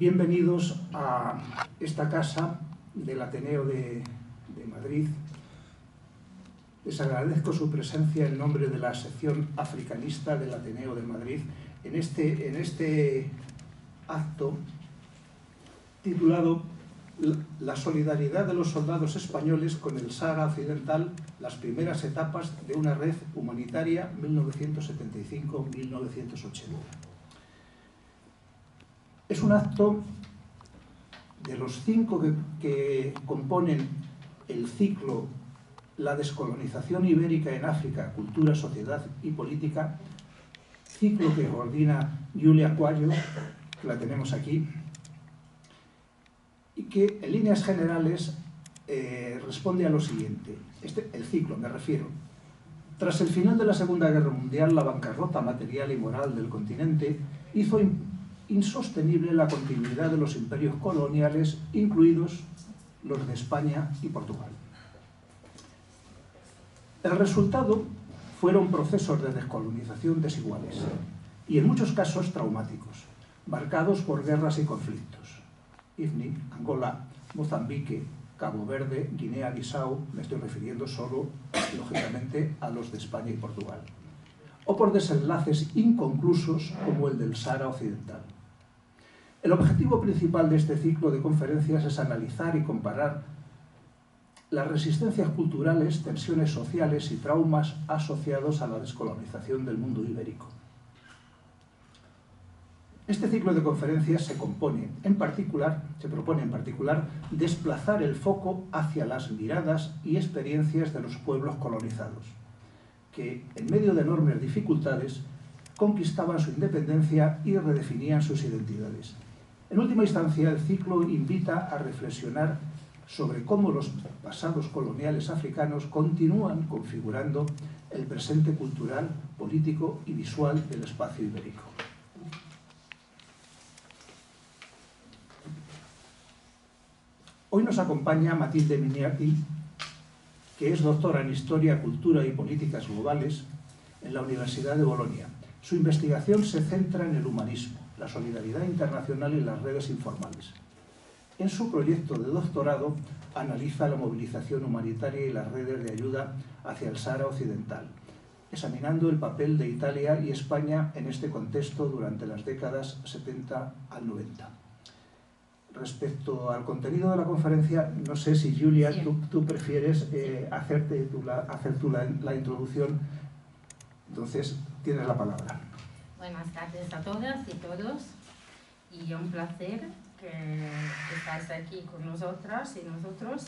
Bienvenidos a esta casa del Ateneo de Madrid. Les agradezco su presencia en nombre de la sección africanista del Ateneo de Madrid en este acto titulado La solidaridad de los soldados españoles con el Sáhara Occidental, las primeras etapas de una red humanitaria 1975-1980. Es un acto de los 5 que componen el ciclo La descolonización ibérica en África, cultura, sociedad y política, ciclo que coordina Giulia Quaglio, que la tenemos aquí, y que en líneas generales responde a lo siguiente. El ciclo, me refiero. Tras el final de la Segunda Guerra Mundial, la bancarrota material y moral del continente hizo insostenible la continuidad de los imperios coloniales, incluidos los de España y Portugal. El resultado fueron procesos de descolonización desiguales y en muchos casos traumáticos, marcados por guerras y conflictos. IFNI, Angola, Mozambique, Cabo Verde, Guinea-Bissau, me estoy refiriendo solo, lógicamente, a los de España y Portugal, o por desenlaces inconclusos como el del Sáhara Occidental. El objetivo principal de este ciclo de conferencias es analizar y comparar las resistencias culturales, tensiones sociales y traumas asociados a la descolonización del mundo ibérico. Este ciclo de conferencias se propone en particular desplazar el foco hacia las miradas y experiencias de los pueblos colonizados, que, en medio de enormes dificultades, conquistaban su independencia y redefinían sus identidades. En última instancia, el ciclo invita a reflexionar sobre cómo los pasados coloniales africanos continúan configurando el presente cultural, político y visual del espacio ibérico. Hoy nos acompaña Matilde Miniati, que es doctora en Historia, Cultura y Políticas Globales en la Universidad de Bolonia. Su investigación se centra en el humanismo, la solidaridad internacional y las redes informales. En su proyecto de doctorado analiza la movilización humanitaria y las redes de ayuda hacia el Sáhara Occidental, examinando el papel de Italia y España en este contexto durante las décadas 70 al 90. Respecto al contenido de la conferencia, no sé si, Giulia, sí, tú prefieres hacer tú la introducción. Entonces, tienes la palabra. Buenas tardes a todas y todos, y un placer que estáis aquí con nosotras y nosotros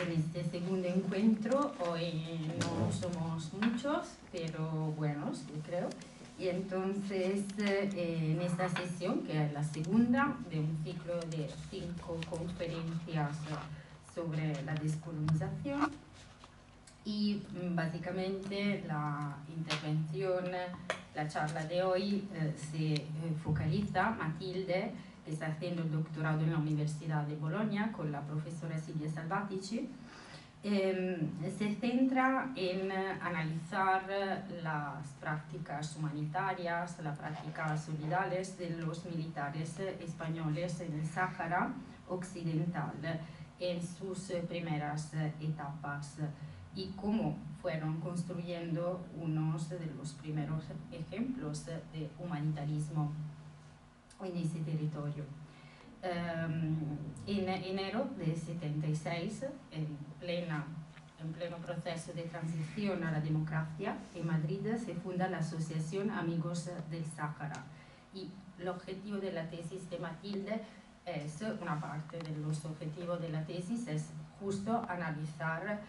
en este segundo encuentro. Hoy no somos muchos, pero buenos, yo creo. Y entonces, en esta sesión, que es la segunda de un ciclo de 5 conferencias sobre la descolonización, y básicamente la intervención, la charla de hoy se focaliza. Matilde, que está haciendo el doctorado en la Universidad de Bolonia con la profesora Silvia Salvatici, se centra en analizar las prácticas humanitarias, las prácticas solidarias de los militares españoles en el Sáhara Occidental en sus primeras etapas, y cómo fueron construyendo unos de los primeros ejemplos de humanitarismo en ese territorio. En enero de 76, en pleno proceso de transición a la democracia, en Madrid se funda la Asociación Amigos del Sáhara, y el objetivo de la tesis de Matilde es, una parte de los objetivos de la tesis es justo analizar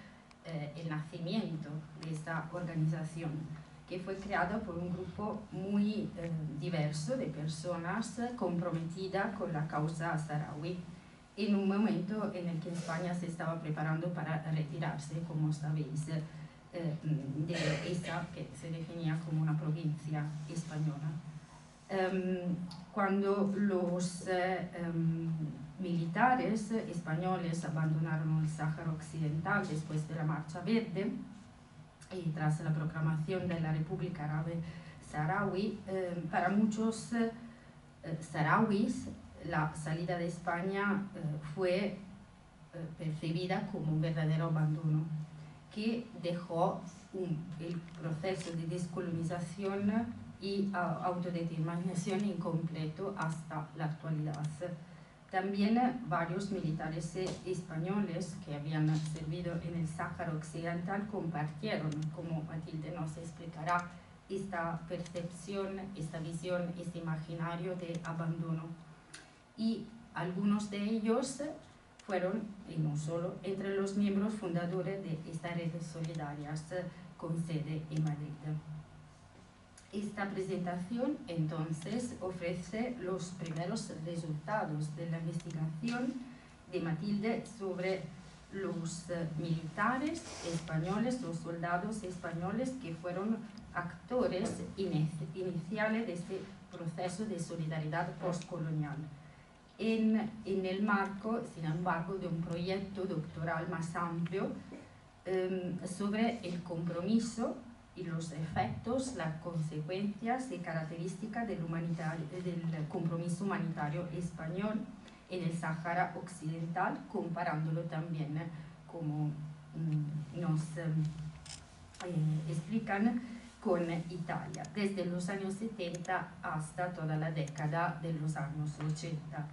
el nacimiento de esta organización, que fue creada por un grupo muy diverso de personas comprometidas con la causa saharaui, en un momento en el que España se estaba preparando para retirarse, como sabéis, de esa que se definía como una provincia española. Cuando los militares españoles abandonaron el Sáhara Occidental después de la Marcha Verde y tras la proclamación de la República Árabe Saharaui, para muchos saharauis la salida de España fue percibida como un verdadero abandono, que dejó el proceso de descolonización y autodeterminación incompleto hasta la actualidad. También varios militares españoles que habían servido en el Sáhara Occidental compartieron, como Matilde nos explicará, esta percepción, esta visión, este imaginario de abandono. Y algunos de ellos fueron, y no solo, entre los miembros fundadores de estas redes solidarias con sede en Madrid. Esta presentación, entonces, ofrece los primeros resultados de la investigación de Matilde sobre los militares españoles, los soldados españoles que fueron actores iniciales de este proceso de solidaridad postcolonial. En el marco, sin embargo, de un proyecto doctoral más amplio sobre el compromiso y los efectos, las consecuencias y características del compromiso humanitario español en el Sáhara Occidental, comparándolo también, como nos explican, con Italia, desde los años 70 hasta toda la década de los años 80.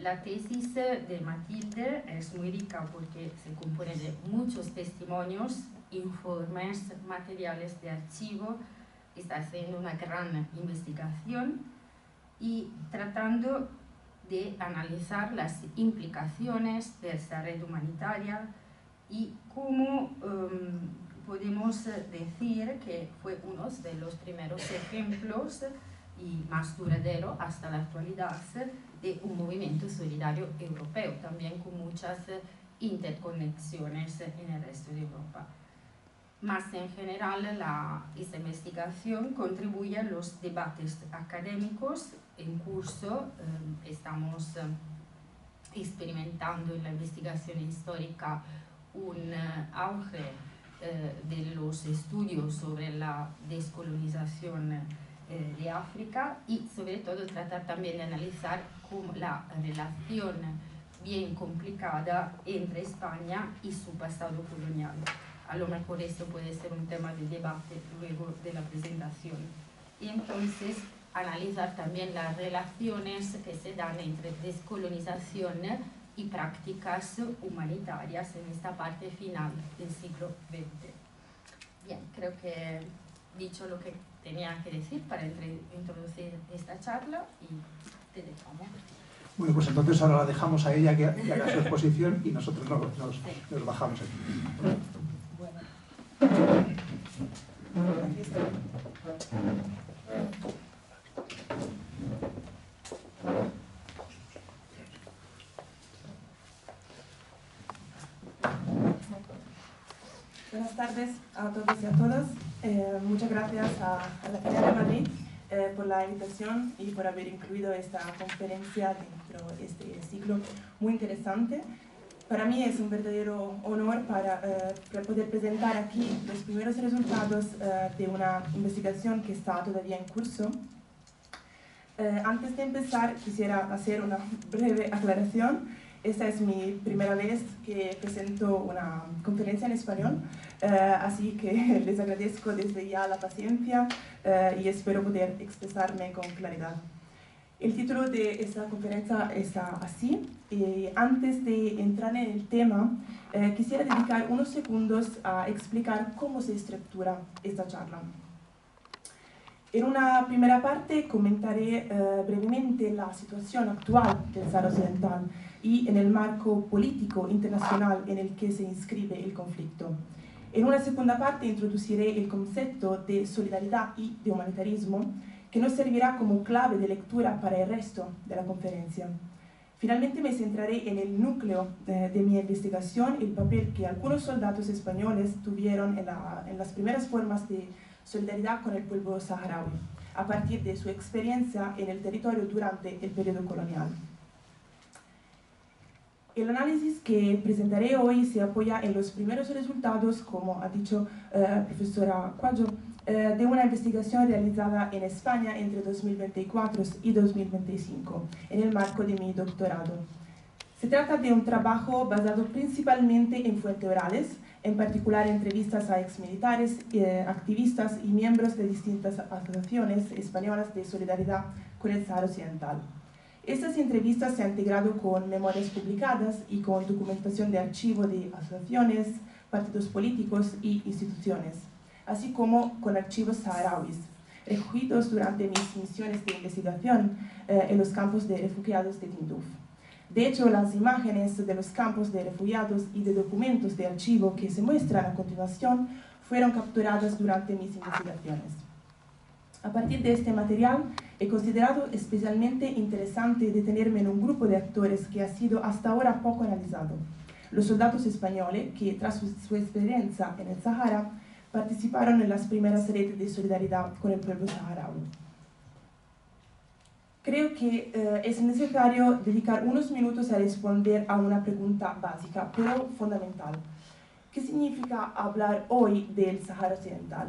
La tesis de Matilde es muy rica porque se compone de muchos testimonios, informes, materiales de archivo. Está haciendo una gran investigación y tratando de analizar las implicaciones de esta red humanitaria y cómo podemos decir que fue uno de los primeros ejemplos y más duradero hasta la actualidad de un movimiento solidario europeo, también con muchas interconexiones en el resto de Europa. Más en general, esta investigación contribuye a los debates académicos en curso. Estamos experimentando en la investigación histórica un auge de los estudios sobre la descolonización de África y sobre todo tratar también de analizar cómo la relación bien complicada entre España y su pasado colonial. A lo mejor esto puede ser un tema de debate luego de la presentación. Y entonces analizar también las relaciones que se dan entre descolonización y prácticas humanitarias en esta parte final del siglo XX. Bien, creo que he dicho lo que tenía que decir para introducir esta charla y te dejamos. Bueno, pues entonces ahora la dejamos a ella que haga su exposición y nosotros nos bajamos aquí. Aquí está. Buenas tardes a todos y a todas. Muchas gracias a la Feria de Madrid por la invitación y por haber incluido esta conferencia dentro de este ciclo muy interesante. Para mí es un verdadero honor para poder presentar aquí los primeros resultados de una investigación que está todavía en curso. Antes de empezar, quisiera hacer una breve aclaración. Esta es mi primera vez que presento una conferencia en español, así que les agradezco desde ya la paciencia y espero poder expresarme con claridad. El título de esta conferencia está así. Antes de entrar en el tema, quisiera dedicar unos segundos a explicar cómo se estructura esta charla. En una primera parte comentaré brevemente la situación actual del Sáhara Occidental y en el marco político internacional en el que se inscribe el conflicto. En una segunda parte introduciré el concepto de solidaridad y de humanitarismo, que nos servirá como clave de lectura para el resto de la conferencia. Finalmente me centraré en el núcleo de mi investigación, el papel que algunos soldados españoles tuvieron en las primeras formas de solidaridad con el pueblo saharaui, a partir de su experiencia en el territorio durante el periodo colonial. El análisis que presentaré hoy se apoya en los primeros resultados, como ha dicho profesora Cuadro, de una investigación realizada en España entre 2024 y 2025, en el marco de mi doctorado. Se trata de un trabajo basado principalmente en fuentes orales, en particular entrevistas a exmilitares, activistas y miembros de distintas asociaciones españolas de solidaridad con el Sáhara Occidental. Estas entrevistas se han integrado con memorias publicadas y con documentación de archivo de asociaciones, partidos políticos y instituciones, así como con archivos saharauis, recogidos durante mis misiones de investigación en los campos de refugiados de Tinduf. De hecho, las imágenes de los campos de refugiados y de documentos de archivo que se muestran a continuación fueron capturadas durante mis investigaciones. A partir de este material, he considerado especialmente interesante detenerme en un grupo de actores que ha sido hasta ahora poco analizado: los soldados españoles que, tras su experiencia en el Sahara, participaron en las primeras redes de solidaridad con el pueblo saharaui. Creo que es necesario dedicar unos minutos a responder a una pregunta básica, pero fundamental. ¿Qué significa hablar hoy del Sahara Occidental?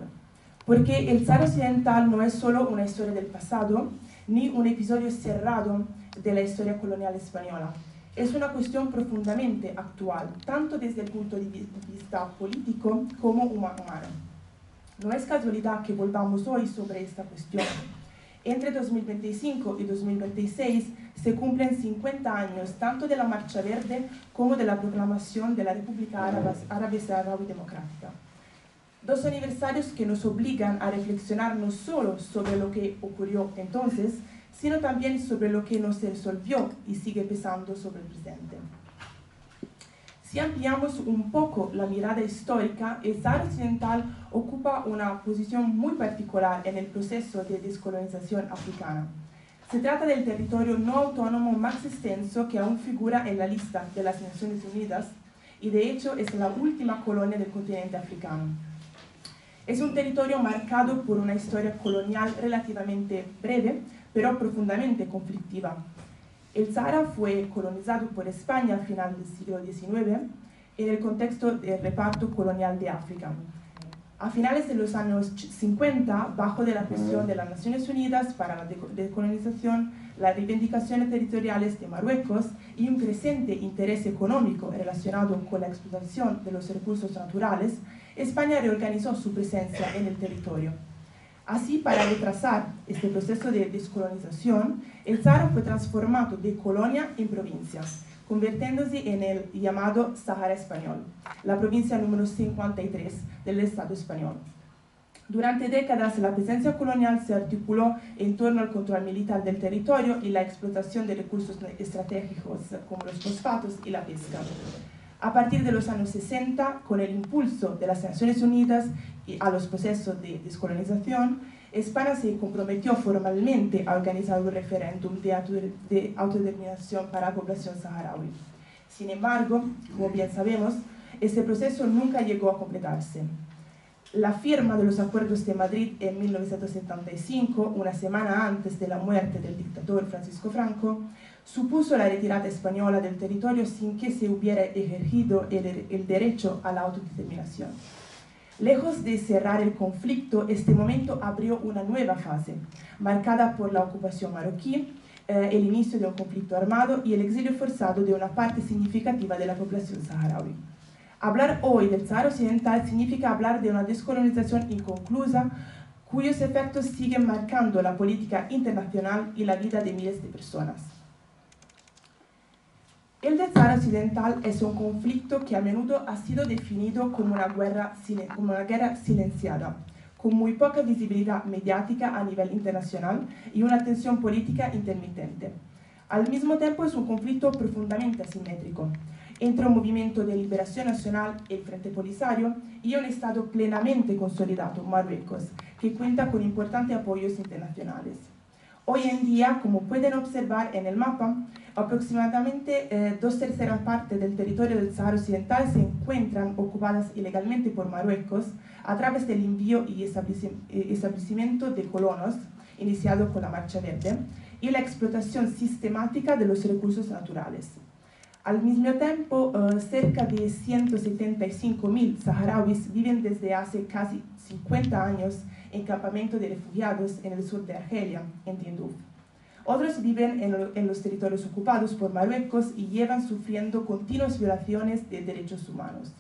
Porque el Sahara Occidental no es solo una historia del pasado, ni un episodio cerrado de la historia colonial española. Es una cuestión profundamente actual, tanto desde el punto de vista político como humano. No es casualidad que volvamos hoy sobre esta cuestión. Entre 2025 y 2026 se cumplen 50 años tanto de la Marcha Verde como de la proclamación de la República Árabe Saharaui Democrática. Dos aniversarios que nos obligan a reflexionar no solo sobre lo que ocurrió entonces, sino también sobre lo que no se resolvió y sigue pesando sobre el presente. Si ampliamos un poco la mirada histórica, el Sahara Occidental ocupa una posición muy particular en el proceso de descolonización africana. Se trata del territorio no autónomo más extenso que aún figura en la lista de las Naciones Unidas y de hecho es la última colonia del continente africano. Es un territorio marcado por una historia colonial relativamente breve, pero profundamente conflictiva. El Sahara fue colonizado por España a final del siglo XIX en el contexto del reparto colonial de África. A finales de los años 50, bajo de la presión de las Naciones Unidas para la decolonización, las reivindicaciones territoriales de Marruecos y un creciente interés económico relacionado con la explotación de los recursos naturales, España reorganizó su presencia en el territorio. Así, para retrasar este proceso de descolonización, el Sahara fue transformado de colonia en provincia, convirtiéndose en el llamado Sahara Español, la provincia número 53 del Estado español. Durante décadas, la presencia colonial se articuló en torno al control militar del territorio y la explotación de recursos estratégicos como los fosfatos y la pesca. A partir de los años 60, con el impulso de las Naciones Unidas a los procesos de descolonización, España se comprometió formalmente a organizar un referéndum de autodeterminación para la población saharaui. Sin embargo, como bien sabemos, este proceso nunca llegó a completarse. La firma de los Acuerdos de Madrid en 1975, una semana antes de la muerte del dictador Francisco Franco, supuso la retirada española del territorio sin que se hubiera ejercido el derecho a la autodeterminación. Lejos de cerrar el conflicto, este momento abrió una nueva fase, marcada por la ocupación marroquí, el inicio de un conflicto armado y el exilio forzado de una parte significativa de la población saharaui. Hablar hoy del Sahara Occidental significa hablar de una descolonización inconclusa, cuyos efectos siguen marcando la política internacional y la vida de miles de personas. El del Sahara Occidental es un conflicto que a menudo ha sido definido como una guerra silenciada, con muy poca visibilidad mediática a nivel internacional y una tensión política intermitente. Al mismo tiempo es un conflicto profundamente asimétrico, entre un movimiento de liberación nacional, el Frente Polisario, y un Estado plenamente consolidado, Marruecos, que cuenta con importantes apoyos internacionales. Hoy en día, como pueden observar en el mapa, aproximadamente 2/3 partes del territorio del Sahara Occidental se encuentran ocupadas ilegalmente por Marruecos a través del envío y establecimiento de colonos, iniciado con la Marcha Verde, y la explotación sistemática de los recursos naturales. Al mismo tiempo, cerca de 175.000 saharauis viven desde hace casi 50 años en campamentos de refugiados en el sur de Argelia, en Tindouf. Otros viven en los territorios ocupados por Marruecos y llevan sufriendo continuas violaciones de derechos humanos.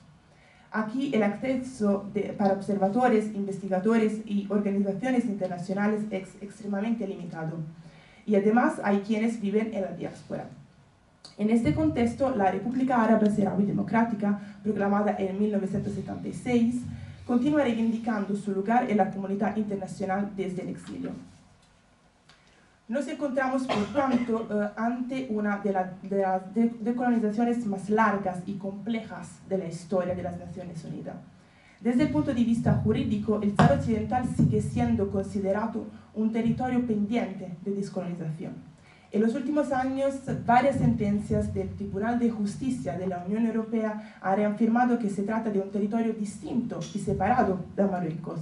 Aquí el acceso para observadores, investigadores y organizaciones internacionales es extremadamente limitado. Y además hay quienes viven en la diáspora. En este contexto, la República Árabe Saharaui Democrática, proclamada en 1976, continúa reivindicando su lugar en la comunidad internacional desde el exilio. Nos encontramos, por tanto, ante una de las decolonizaciones más largas y complejas de la historia de las Naciones Unidas. Desde el punto de vista jurídico, el Sáhara Occidental sigue siendo considerado un territorio pendiente de descolonización. En los últimos años, varias sentencias del Tribunal de Justicia de la Unión Europea han reafirmado que se trata de un territorio distinto y separado de Marruecos,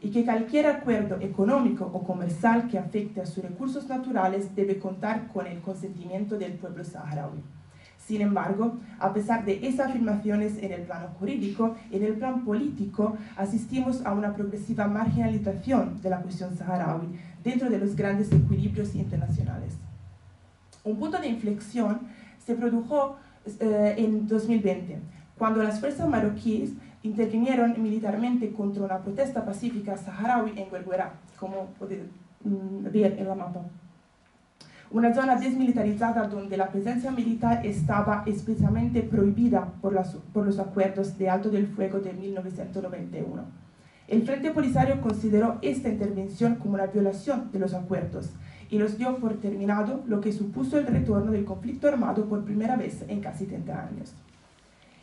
y que cualquier acuerdo económico o comercial que afecte a sus recursos naturales debe contar con el consentimiento del pueblo saharaui. Sin embargo, a pesar de esas afirmaciones en el plano jurídico, en el plano político asistimos a una progresiva marginalización de la cuestión saharaui dentro de los grandes equilibrios internacionales. Un punto de inflexión se produjo en 2020, cuando las fuerzas marroquíes intervinieron militarmente contra una protesta pacífica saharaui en Guerguera, como pueden ver en la mapa. Una zona desmilitarizada donde la presencia militar estaba expresamente prohibida por los acuerdos de alto del fuego de 1991. El Frente Polisario consideró esta intervención como una violación de los acuerdos y los dio por terminado, lo que supuso el retorno del conflicto armado por primera vez en casi 30 años.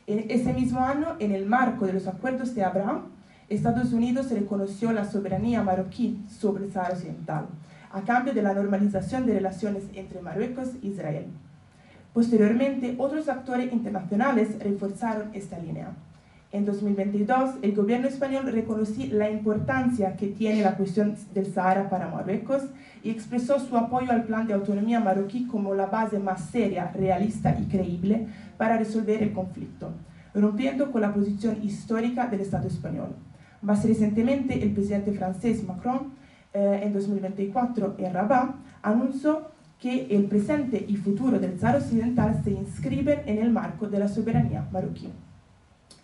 En ese mismo año, en el marco de los acuerdos de Abraham, Estados Unidos reconoció la soberanía marroquí sobre el Sáhara Occidental, a cambio de la normalización de relaciones entre Marruecos e Israel. Posteriormente, otros actores internacionales reforzaron esta línea. En 2022, el gobierno español reconoció la importancia que tiene la cuestión del Sahara para Marruecos y expresó su apoyo al plan de autonomía marroquí como la base más seria, realista y creíble para resolver el conflicto, rompiendo con la posición histórica del Estado español. Más recientemente, el presidente francés Macron, en 2024 en Rabat, anunció que el presente y futuro del Sáhara Occidental se inscriben en el marco de la soberanía marroquí.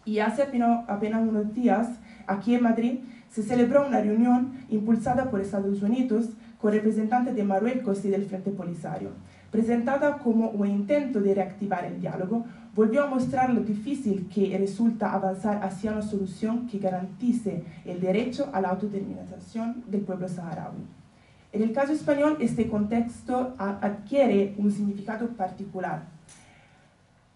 Y hace apenas unos días, aquí en Madrid, se celebró una reunión impulsada por Estados Unidos con representantes de Marruecos y del Frente Polisario. Presentada como un intento de reactivar el diálogo, volvió a mostrar lo difícil que resulta avanzar hacia una solución que garantice el derecho a la autodeterminación del pueblo saharaui. En el caso español, este contexto adquiere un significado particular.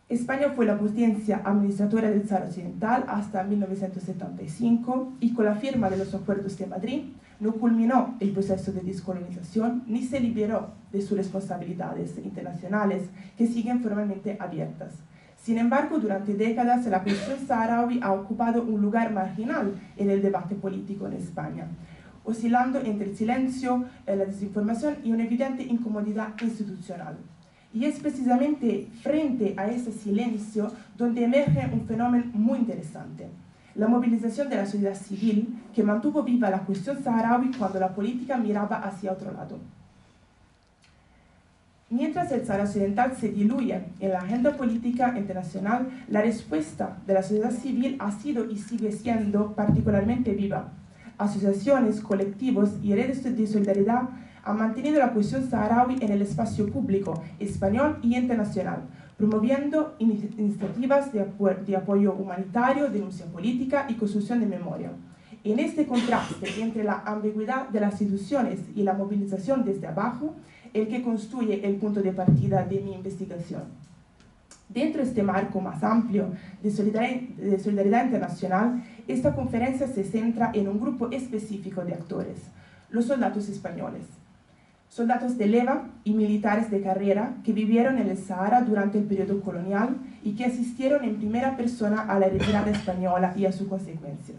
España fue la potencia administradora del Sáhara Occidental hasta 1975 y con la firma de los acuerdos de Madrid no culminó el proceso de descolonización ni se liberó de sus responsabilidades internacionales que siguen formalmente abiertas. Sin embargo, durante décadas la cuestión saharaui ha ocupado un lugar marginal en el debate político en España, oscilando entre el silencio, la desinformación y una evidente incomodidad institucional. Y es precisamente frente a ese silencio donde emerge un fenómeno muy interesante: la movilización de la sociedad civil que mantuvo viva la cuestión saharaui cuando la política miraba hacia otro lado. Mientras el Sáhara Occidental se diluye en la agenda política internacional, la respuesta de la sociedad civil ha sido y sigue siendo particularmente viva. Asociaciones, colectivos y redes de solidaridad han mantenido la cuestión saharaui en el espacio público español y internacional, promoviendo iniciativas de apoyo humanitario, denuncia política y construcción de memoria. En este contraste entre la ambigüedad de las instituciones y la movilización desde abajo, el que constituye el punto de partida de mi investigación. Dentro de este marco más amplio de solidaridad internacional, esta conferencia se centra en un grupo específico de actores: los soldados españoles. Soldados de leva y militares de carrera que vivieron en el Sahara durante el periodo colonial y que asistieron en primera persona a la retirada española y a sus consecuencias.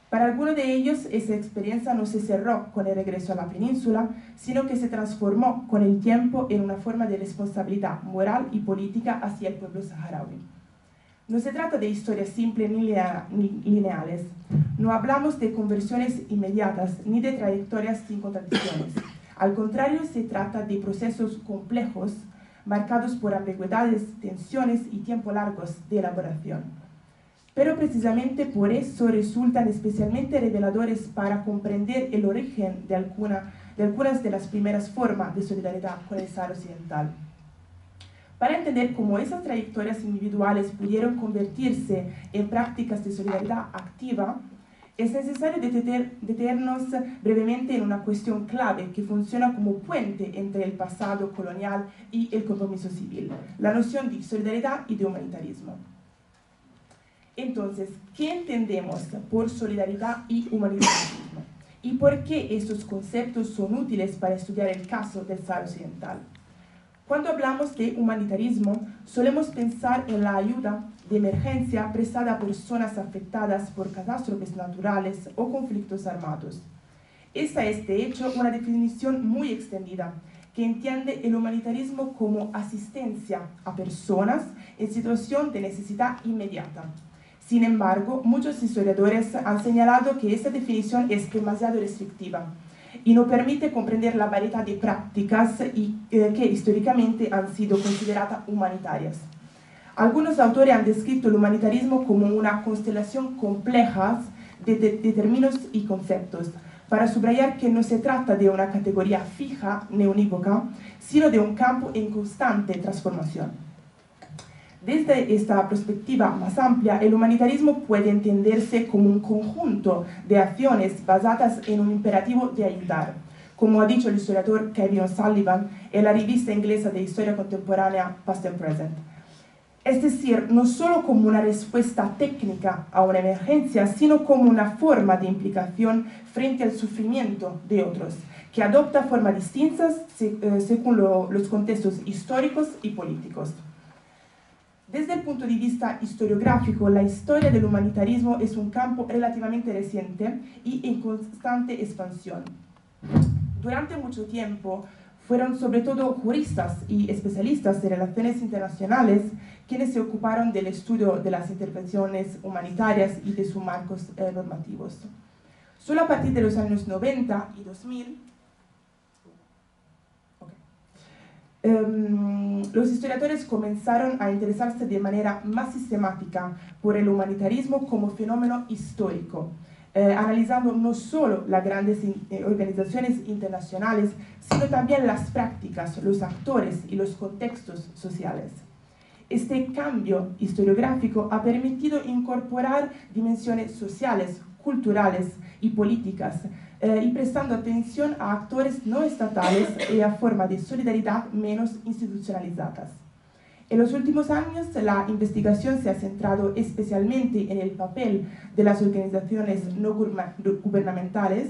Para algunos de ellos, esa experiencia no se cerró con el regreso a la península, sino que se transformó con el tiempo en una forma de responsabilidad moral y política hacia el pueblo saharaui. No se trata de historias simples ni lineales. No hablamos de conversiones inmediatas ni de trayectorias sin contradicciones. Al contrario, se trata de procesos complejos, marcados por ambigüedades, tensiones y tiempos largos de elaboración. Pero precisamente por eso resultan especialmente reveladores para comprender el origen de algunas de las primeras formas de solidaridad con el Sahara Occidental. Para entender cómo esas trayectorias individuales pudieron convertirse en prácticas de solidaridad activa, es necesario detenernos brevemente en una cuestión clave que funciona como puente entre el pasado colonial y el compromiso civil, la noción de solidaridad y de humanitarismo. Entonces, ¿qué entendemos por solidaridad y humanitarismo? ¿Y por qué estos conceptos son útiles para estudiar el caso del Sahara Occidental? Cuando hablamos de humanitarismo, solemos pensar en la ayuda de emergencia prestada a personas afectadas por catástrofes naturales o conflictos armados. Esta es, de hecho, una definición muy extendida, que entiende el humanitarismo como asistencia a personas en situación de necesidad inmediata. Sin embargo, muchos historiadores han señalado que esta definición es demasiado restrictiva y no permite comprender la variedad de prácticas que históricamente han sido consideradas humanitarias. Algunos autores han descrito el humanitarismo como una constelación compleja de términos y conceptos, para subrayar que no se trata de una categoría fija ni unívoca, sino de un campo en constante transformación. Desde esta perspectiva más amplia, el humanitarismo puede entenderse como un conjunto de acciones basadas en un imperativo de ayudar, como ha dicho el historiador Kevin O'Sullivan en la revista inglesa de historia contemporánea Past and Present. Es decir, no solo como una respuesta técnica a una emergencia, sino como una forma de implicación frente al sufrimiento de otros, que adopta formas distintas según los contextos históricos y políticos. Desde el punto de vista historiográfico, la historia del humanitarismo es un campo relativamente reciente y en constante expansión. Durante mucho tiempo, fueron sobre todo juristas y especialistas de relaciones internacionales quienes se ocuparon del estudio de las intervenciones humanitarias y de sus marcos normativos. Solo a partir de los años 90 y 2000, los historiadores comenzaron a interesarse de manera más sistemática por el humanitarismo como fenómeno histórico, analizando no solo las grandes organizaciones internacionales, sino también las prácticas, los actores y los contextos sociales. Este cambio historiográfico ha permitido incorporar dimensiones sociales, culturales y políticas, y prestando atención a actores no estatales y a formas de solidaridad menos institucionalizadas. En los últimos años, la investigación se ha centrado especialmente en el papel de las organizaciones no gubernamentales,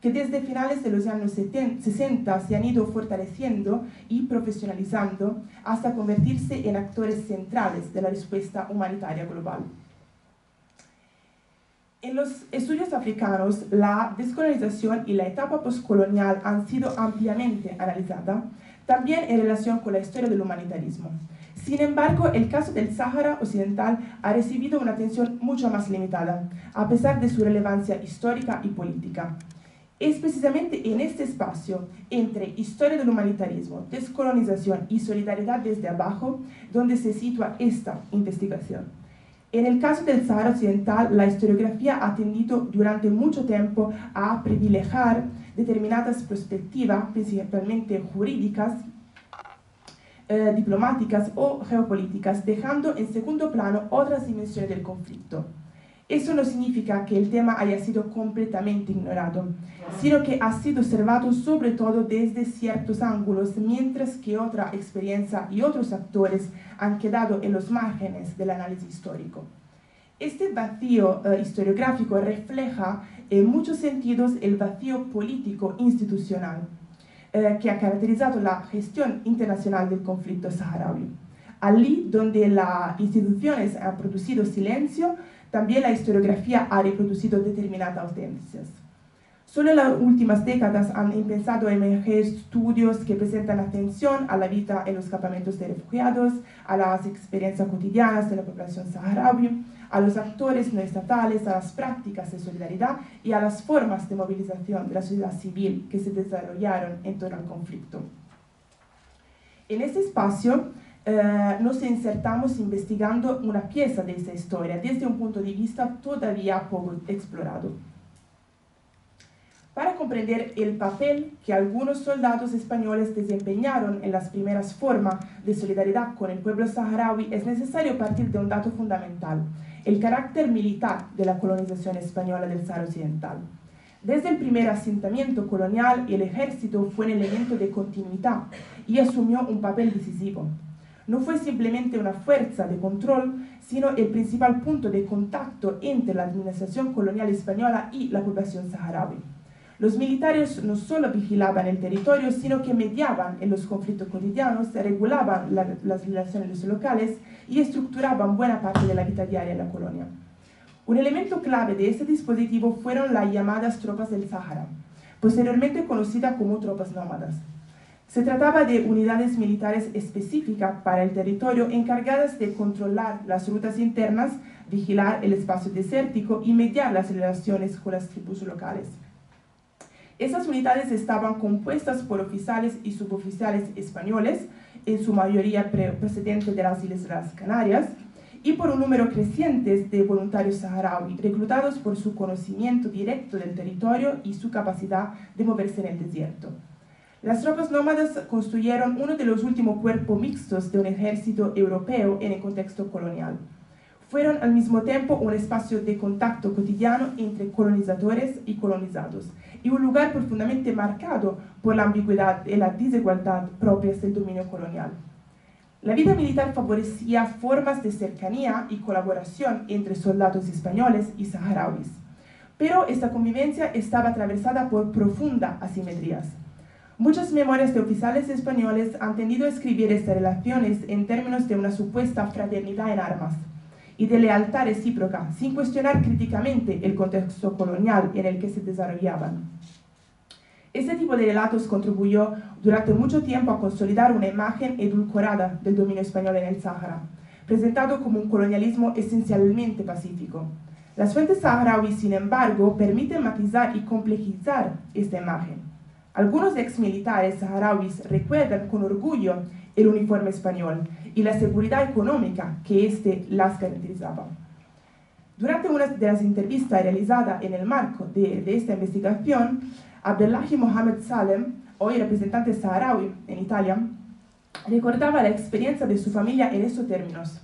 que desde finales de los años 60 se han ido fortaleciendo y profesionalizando hasta convertirse en actores centrales de la respuesta humanitaria global. En los estudios africanos, la descolonización y la etapa postcolonial han sido ampliamente analizadas, también en relación con la historia del humanitarismo. Sin embargo, el caso del Sáhara Occidental ha recibido una atención mucho más limitada, a pesar de su relevancia histórica y política. Es precisamente en este espacio, entre historia del humanitarismo, descolonización y solidaridad desde abajo, donde se sitúa esta investigación. En el caso del Sáhara Occidental, la historiografía ha tendido durante mucho tiempo a privilegiar determinadas perspectivas, principalmente jurídicas, diplomáticas o geopolíticas, dejando en segundo plano otras dimensiones del conflicto. Eso no significa que el tema haya sido completamente ignorado, sino que ha sido observado sobre todo desde ciertos ángulos, mientras que otra experiencia y otros actores han quedado en los márgenes del análisis histórico. Este vacío historiográfico refleja en muchos sentidos el vacío político institucional que ha caracterizado la gestión internacional del conflicto saharaui. Allí donde las instituciones han producido silencio, también la historiografía ha reproducido determinadas audiencias. Solo en las últimas décadas han empezado a emerger estudios que presentan atención a la vida en los campamentos de refugiados, a las experiencias cotidianas de la población saharaui, a los actores no estatales, a las prácticas de solidaridad y a las formas de movilización de la sociedad civil que se desarrollaron en torno al conflicto. En este espacio nos insertamos investigando una pieza de esa historia desde un punto de vista todavía poco explorado. Para comprender el papel que algunos soldados españoles desempeñaron en las primeras formas de solidaridad con el pueblo saharaui, es necesario partir de un dato fundamental: el carácter militar de la colonización española del Sahara Occidental. Desde el primer asentamiento colonial, el ejército fue un elemento de continuidad y asumió un papel decisivo. No fue simplemente una fuerza de control, sino el principal punto de contacto entre la administración colonial española y la población saharaui. Los militares no solo vigilaban el territorio, sino que mediaban en los conflictos cotidianos, regulaban las relaciones locales y estructuraban buena parte de la vida diaria en la colonia. Un elemento clave de este dispositivo fueron las llamadas tropas del Sáhara, posteriormente conocidas como tropas nómadas. Se trataba de unidades militares específicas para el territorio encargadas de controlar las rutas internas, vigilar el espacio desértico y mediar las relaciones con las tribus locales. Esas unidades estaban compuestas por oficiales y suboficiales españoles, en su mayoría procedentes de las Islas Canarias, y por un número creciente de voluntarios saharaui, reclutados por su conocimiento directo del territorio y su capacidad de moverse en el desierto. Las tropas nómadas construyeron uno de los últimos cuerpos mixtos de un ejército europeo en el contexto colonial. Fueron al mismo tiempo un espacio de contacto cotidiano entre colonizadores y colonizados, y un lugar profundamente marcado por la ambigüedad y la desigualdad propias del dominio colonial. La vida militar favorecía formas de cercanía y colaboración entre soldados españoles y saharauis, pero esta convivencia estaba atravesada por profundas asimetrías. Muchas memorias de oficiales españoles han tendido a escribir estas relaciones en términos de una supuesta fraternidad en armas y de lealtad recíproca, sin cuestionar críticamente el contexto colonial en el que se desarrollaban. Este tipo de relatos contribuyó durante mucho tiempo a consolidar una imagen edulcorada del dominio español en el Sáhara, presentado como un colonialismo esencialmente pacífico. Las fuentes saharauis, sin embargo, permiten matizar y complejizar esta imagen. Algunos exmilitares saharauis recuerdan con orgullo el uniforme español y la seguridad económica que éste las caracterizaba. Durante una de las entrevistas realizadas en el marco de esta investigación, Abdellahi Mohamed Salem, hoy representante saharaui en Italia, recordaba la experiencia de su familia en estos términos: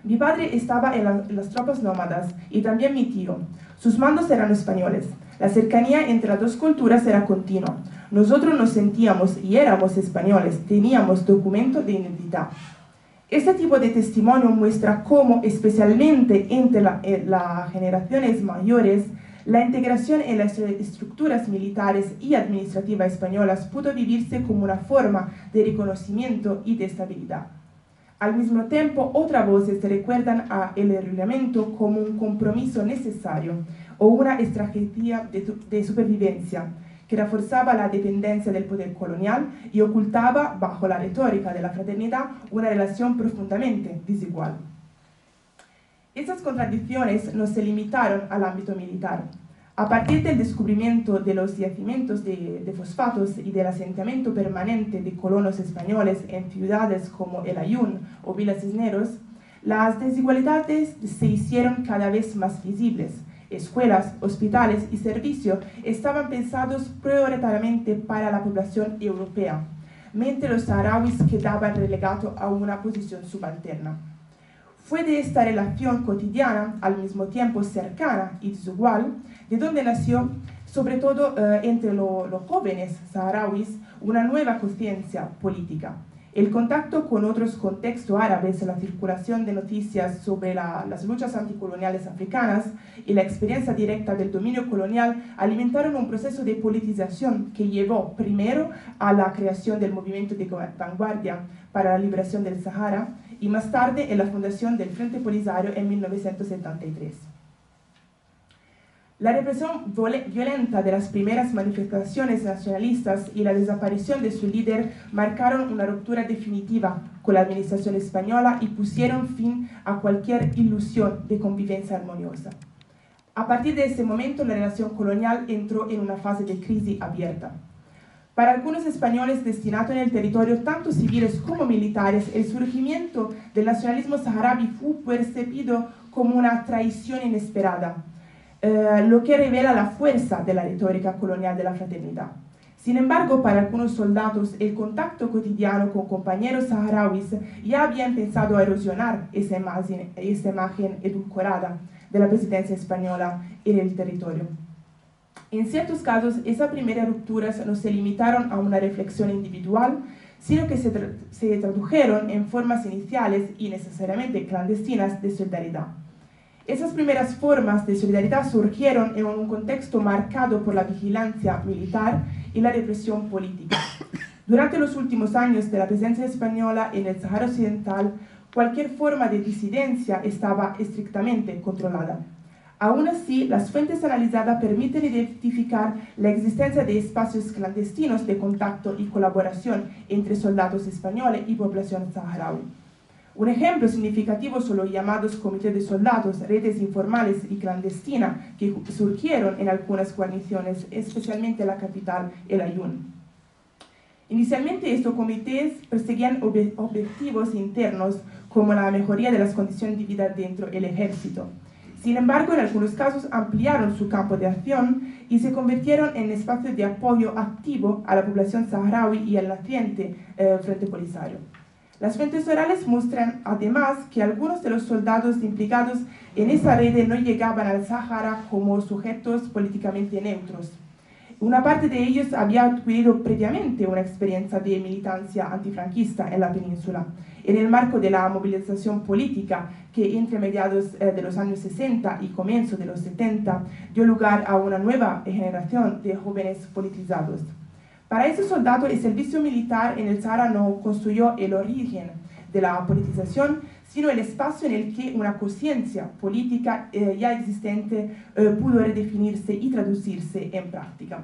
mi padre estaba en las tropas nómadas y también mi tío. Sus mandos eran españoles. La cercanía entre las dos culturas era continua. Nosotros nos sentíamos y éramos españoles, teníamos documento de identidad. Este tipo de testimonio muestra cómo, especialmente entre las generaciones mayores, la integración en las estructuras militares y administrativas españolas pudo vivirse como una forma de reconocimiento y de estabilidad. Al mismo tiempo, otras voces recuerdan el enrolamiento como un compromiso necesario o una estrategia de supervivencia que reforzaba la dependencia del poder colonial y ocultaba, bajo la retórica de la fraternidad, una relación profundamente desigual. Estas contradicciones no se limitaron al ámbito militar. A partir del descubrimiento de los yacimientos de fosfatos y del asentamiento permanente de colonos españoles en ciudades como El Aaiún o Villa Cisneros, las desigualdades se hicieron cada vez más visibles. Escuelas, hospitales y servicios estaban pensados prioritariamente para la población europea, mientras los saharauis quedaban relegados a una posición subalterna. Fue de esta relación cotidiana, al mismo tiempo cercana y desigual, de donde nació, sobre todo entre los jóvenes saharauis, una nueva conciencia política. El contacto con otros contextos árabes, la circulación de noticias sobre las luchas anticoloniales africanas y la experiencia directa del dominio colonial alimentaron un proceso de politización que llevó primero a la creación del movimiento de vanguardia para la liberación del Sahara y más tarde en la fundación del Frente Polisario en 1973. La represión violenta de las primeras manifestaciones nacionalistas y la desaparición de su líder marcaron una ruptura definitiva con la administración española y pusieron fin a cualquier ilusión de convivencia armoniosa. A partir de ese momento, la relación colonial entró en una fase de crisis abierta. Para algunos españoles destinados en el territorio, tanto civiles como militares, el surgimiento del nacionalismo saharaui fue percibido como una traición inesperada, lo que revela la fuerza de la retórica colonial de la fraternidad. Sin embargo, para algunos soldados, el contacto cotidiano con compañeros saharauis ya había empezado a erosionar esa imagen edulcorada de la presidencia española en el territorio. En ciertos casos, esas primeras rupturas no se limitaron a una reflexión individual, sino que se tradujeron en formas iniciales y necesariamente clandestinas de solidaridad. Esas primeras formas de solidaridad surgieron en un contexto marcado por la vigilancia militar y la represión política. Durante los últimos años de la presencia española en el Sáhara Occidental, cualquier forma de disidencia estaba estrictamente controlada. Aún así, las fuentes analizadas permiten identificar la existencia de espacios clandestinos de contacto y colaboración entre soldados españoles y población saharaui. Un ejemplo significativo son los llamados comités de soldados, redes informales y clandestinas que surgieron en algunas guarniciones, especialmente en la capital, El Aaiún. Inicialmente, estos comités perseguían objetivos internos como la mejoría de las condiciones de vida dentro del ejército. Sin embargo, en algunos casos ampliaron su campo de acción y se convirtieron en espacios de apoyo activo a la población saharaui y al naciente Frente Polisario. Las fuentes orales muestran además que algunos de los soldados implicados en esa red no llegaban al Sáhara como sujetos políticamente neutros. Una parte de ellos había adquirido previamente una experiencia de militancia antifranquista en la península, en el marco de la movilización política que entre mediados de los años 60 y comienzo de los 70 dio lugar a una nueva generación de jóvenes politizados. Para esos soldados, el servicio militar en el Sáhara no construyó el origen de la politización, sino el espacio en el que una conciencia política ya existente pudo redefinirse y traducirse en práctica.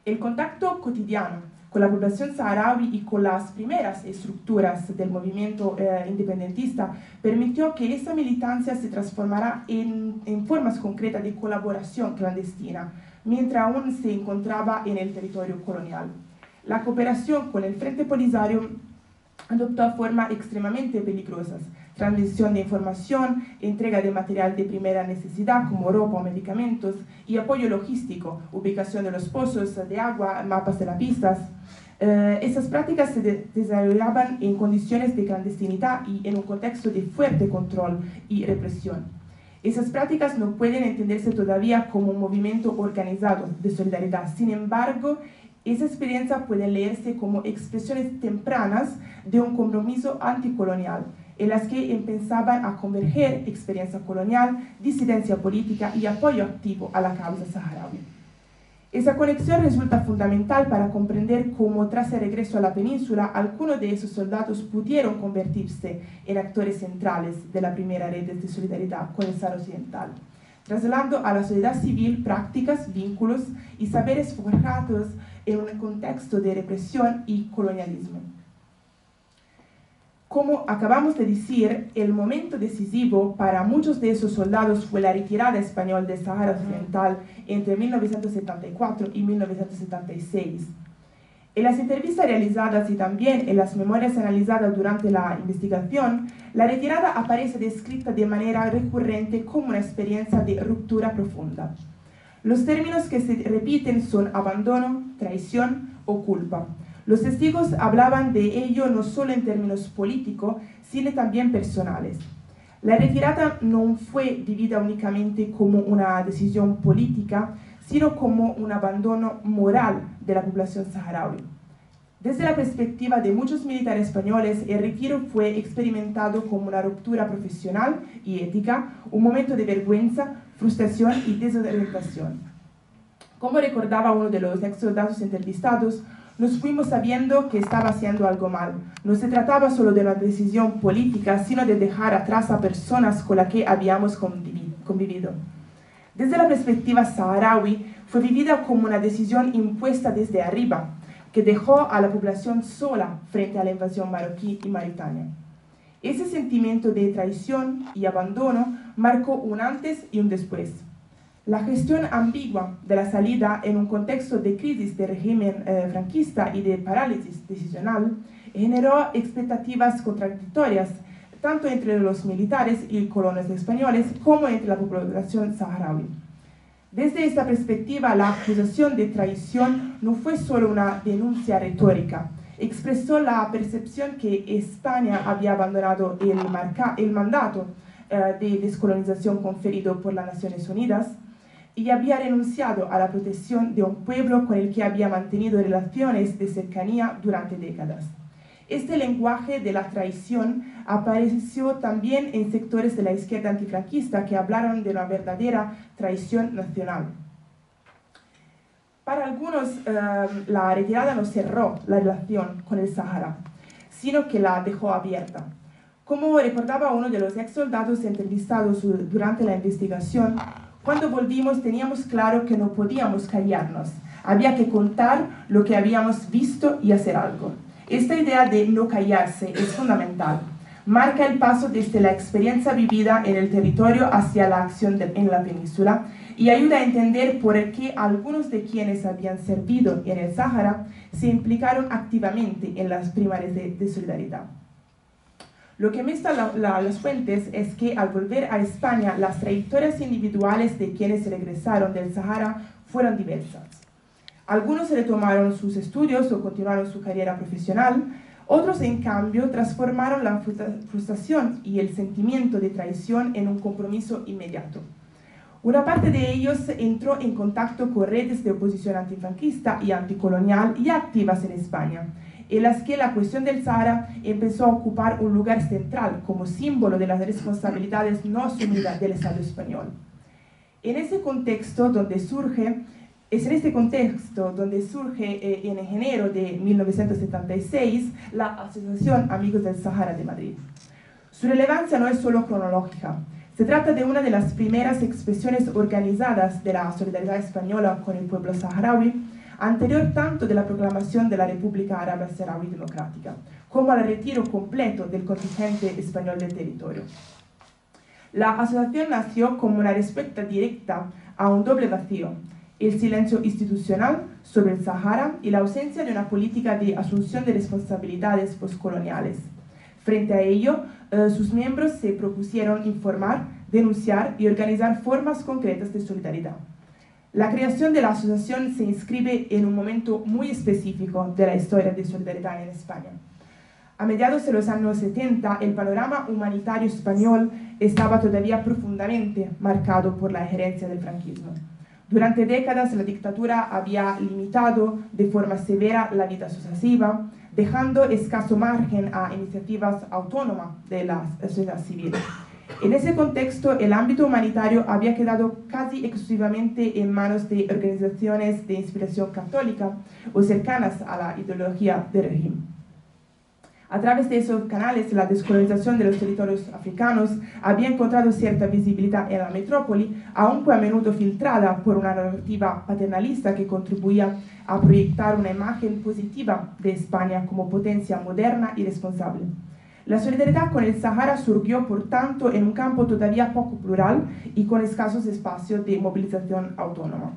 El contacto cotidiano con la población saharaui y con las primeras estructuras del movimiento independentista permitió que esa militancia se transformara en formas concretas de colaboración clandestina, mientras aún se encontraba en el territorio colonial. La cooperación con el Frente Polisario adoptó formas extremadamente peligrosas: transmisión de información, entrega de material de primera necesidad como ropa o medicamentos y apoyo logístico, ubicación de los pozos de agua, mapas de las pistas. Esas prácticas se desarrollaban en condiciones de clandestinidad y en un contexto de fuerte control y represión. Esas prácticas no pueden entenderse todavía como un movimiento organizado de solidaridad. Sin embargo, esa experiencia puede leerse como expresiones tempranas de un compromiso anticolonial, en las que empezaban a converger experiencia colonial, disidencia política y apoyo activo a la causa saharaui. Esa conexión resulta fundamental para comprender cómo, tras el regreso a la península, algunos de esos soldados pudieron convertirse en actores centrales de la primera red de solidaridad con el Sáhara Occidental, trasladando a la sociedad civil prácticas, vínculos y saberes forjados en un contexto de represión y colonialismo. Como acabamos de decir, el momento decisivo para muchos de esos soldados fue la retirada española del Sáhara Occidental entre 1974 y 1976. En las entrevistas realizadas y también en las memorias analizadas durante la investigación, la retirada aparece descrita de manera recurrente como una experiencia de ruptura profunda. Los términos que se repiten son abandono, traición o culpa. Los testigos hablaban de ello no solo en términos políticos, sino también personales. La retirada no fue vivida únicamente como una decisión política, sino como un abandono moral de la población saharaui. Desde la perspectiva de muchos militares españoles, el retiro fue experimentado como una ruptura profesional y ética, un momento de vergüenza, frustración y desorientación. Como recordaba uno de los ex soldados entrevistados, nos fuimos sabiendo que estaba haciendo algo mal. No se trataba solo de una decisión política, sino de dejar atrás a personas con las que habíamos convivido. Desde la perspectiva saharaui, fue vivida como una decisión impuesta desde arriba, que dejó a la población sola frente a la invasión marroquí y mauritania. Ese sentimiento de traición y abandono marcó un antes y un después. La gestión ambigua de la salida en un contexto de crisis del régimen franquista y de parálisis decisional generó expectativas contradictorias tanto entre los militares y colonos españoles como entre la población saharaui. Desde esta perspectiva, la acusación de traición no fue solo una denuncia retórica, expresó la percepción que España había abandonado el mandato de descolonización conferido por las Naciones Unidas y había renunciado a la protección de un pueblo con el que había mantenido relaciones de cercanía durante décadas. Este lenguaje de la traición apareció también en sectores de la izquierda antifranquista que hablaron de una verdadera traición nacional. Para algunos, la retirada no cerró la relación con el Sahara, sino que la dejó abierta. Como recordaba uno de los ex soldados entrevistados durante la investigación, cuando volvimos teníamos claro que no podíamos callarnos. Había que contar lo que habíamos visto y hacer algo. Esta idea de no callarse es fundamental. Marca el paso desde la experiencia vivida en el territorio hacia la acción en la península y ayuda a entender por qué algunos de quienes habían servido en el Sáhara se implicaron activamente en las primarias de solidaridad. Lo que muestran las fuentes es que al volver a España, las trayectorias individuales de quienes regresaron del Sahara fueron diversas. Algunos retomaron sus estudios o continuaron su carrera profesional, otros en cambio transformaron la frustración y el sentimiento de traición en un compromiso inmediato. Una parte de ellos entró en contacto con redes de oposición antifranquista y anticolonial ya activas en España, en las que la cuestión del Sahara empezó a ocupar un lugar central como símbolo de las responsabilidades no asumidas del Estado español. Es en este contexto donde surge en enero de 1976 la Asociación Amigos del Sahara de Madrid. Su relevancia no es solo cronológica. Se trata de una de las primeras expresiones organizadas de la solidaridad española con el pueblo saharaui, anterior tanto de la proclamación de la República Árabe Saharaui Democrática, como al retiro completo del contingente español del territorio. La asociación nació como una respuesta directa a un doble vacío: el silencio institucional sobre el Sahara y la ausencia de una política de asunción de responsabilidades postcoloniales. Frente a ello, sus miembros se propusieron informar, denunciar y organizar formas concretas de solidaridad. La creación de la asociación se inscribe en un momento muy específico de la historia de solidaridad en España. A mediados de los años 70, el panorama humanitario español estaba todavía profundamente marcado por la injerencia del franquismo. Durante décadas, la dictadura había limitado de forma severa la vida asociativa, dejando escaso margen a iniciativas autónomas de la sociedad civil. En ese contexto, el ámbito humanitario había quedado casi exclusivamente en manos de organizaciones de inspiración católica o cercanas a la ideología del régimen. A través de esos canales, la descolonización de los territorios africanos había encontrado cierta visibilidad en la metrópoli, aunque a menudo filtrada por una narrativa paternalista que contribuía a proyectar una imagen positiva de España como potencia moderna y responsable. La solidaridad con el Sahara surgió, por tanto, en un campo todavía poco plural y con escasos espacios de movilización autónoma.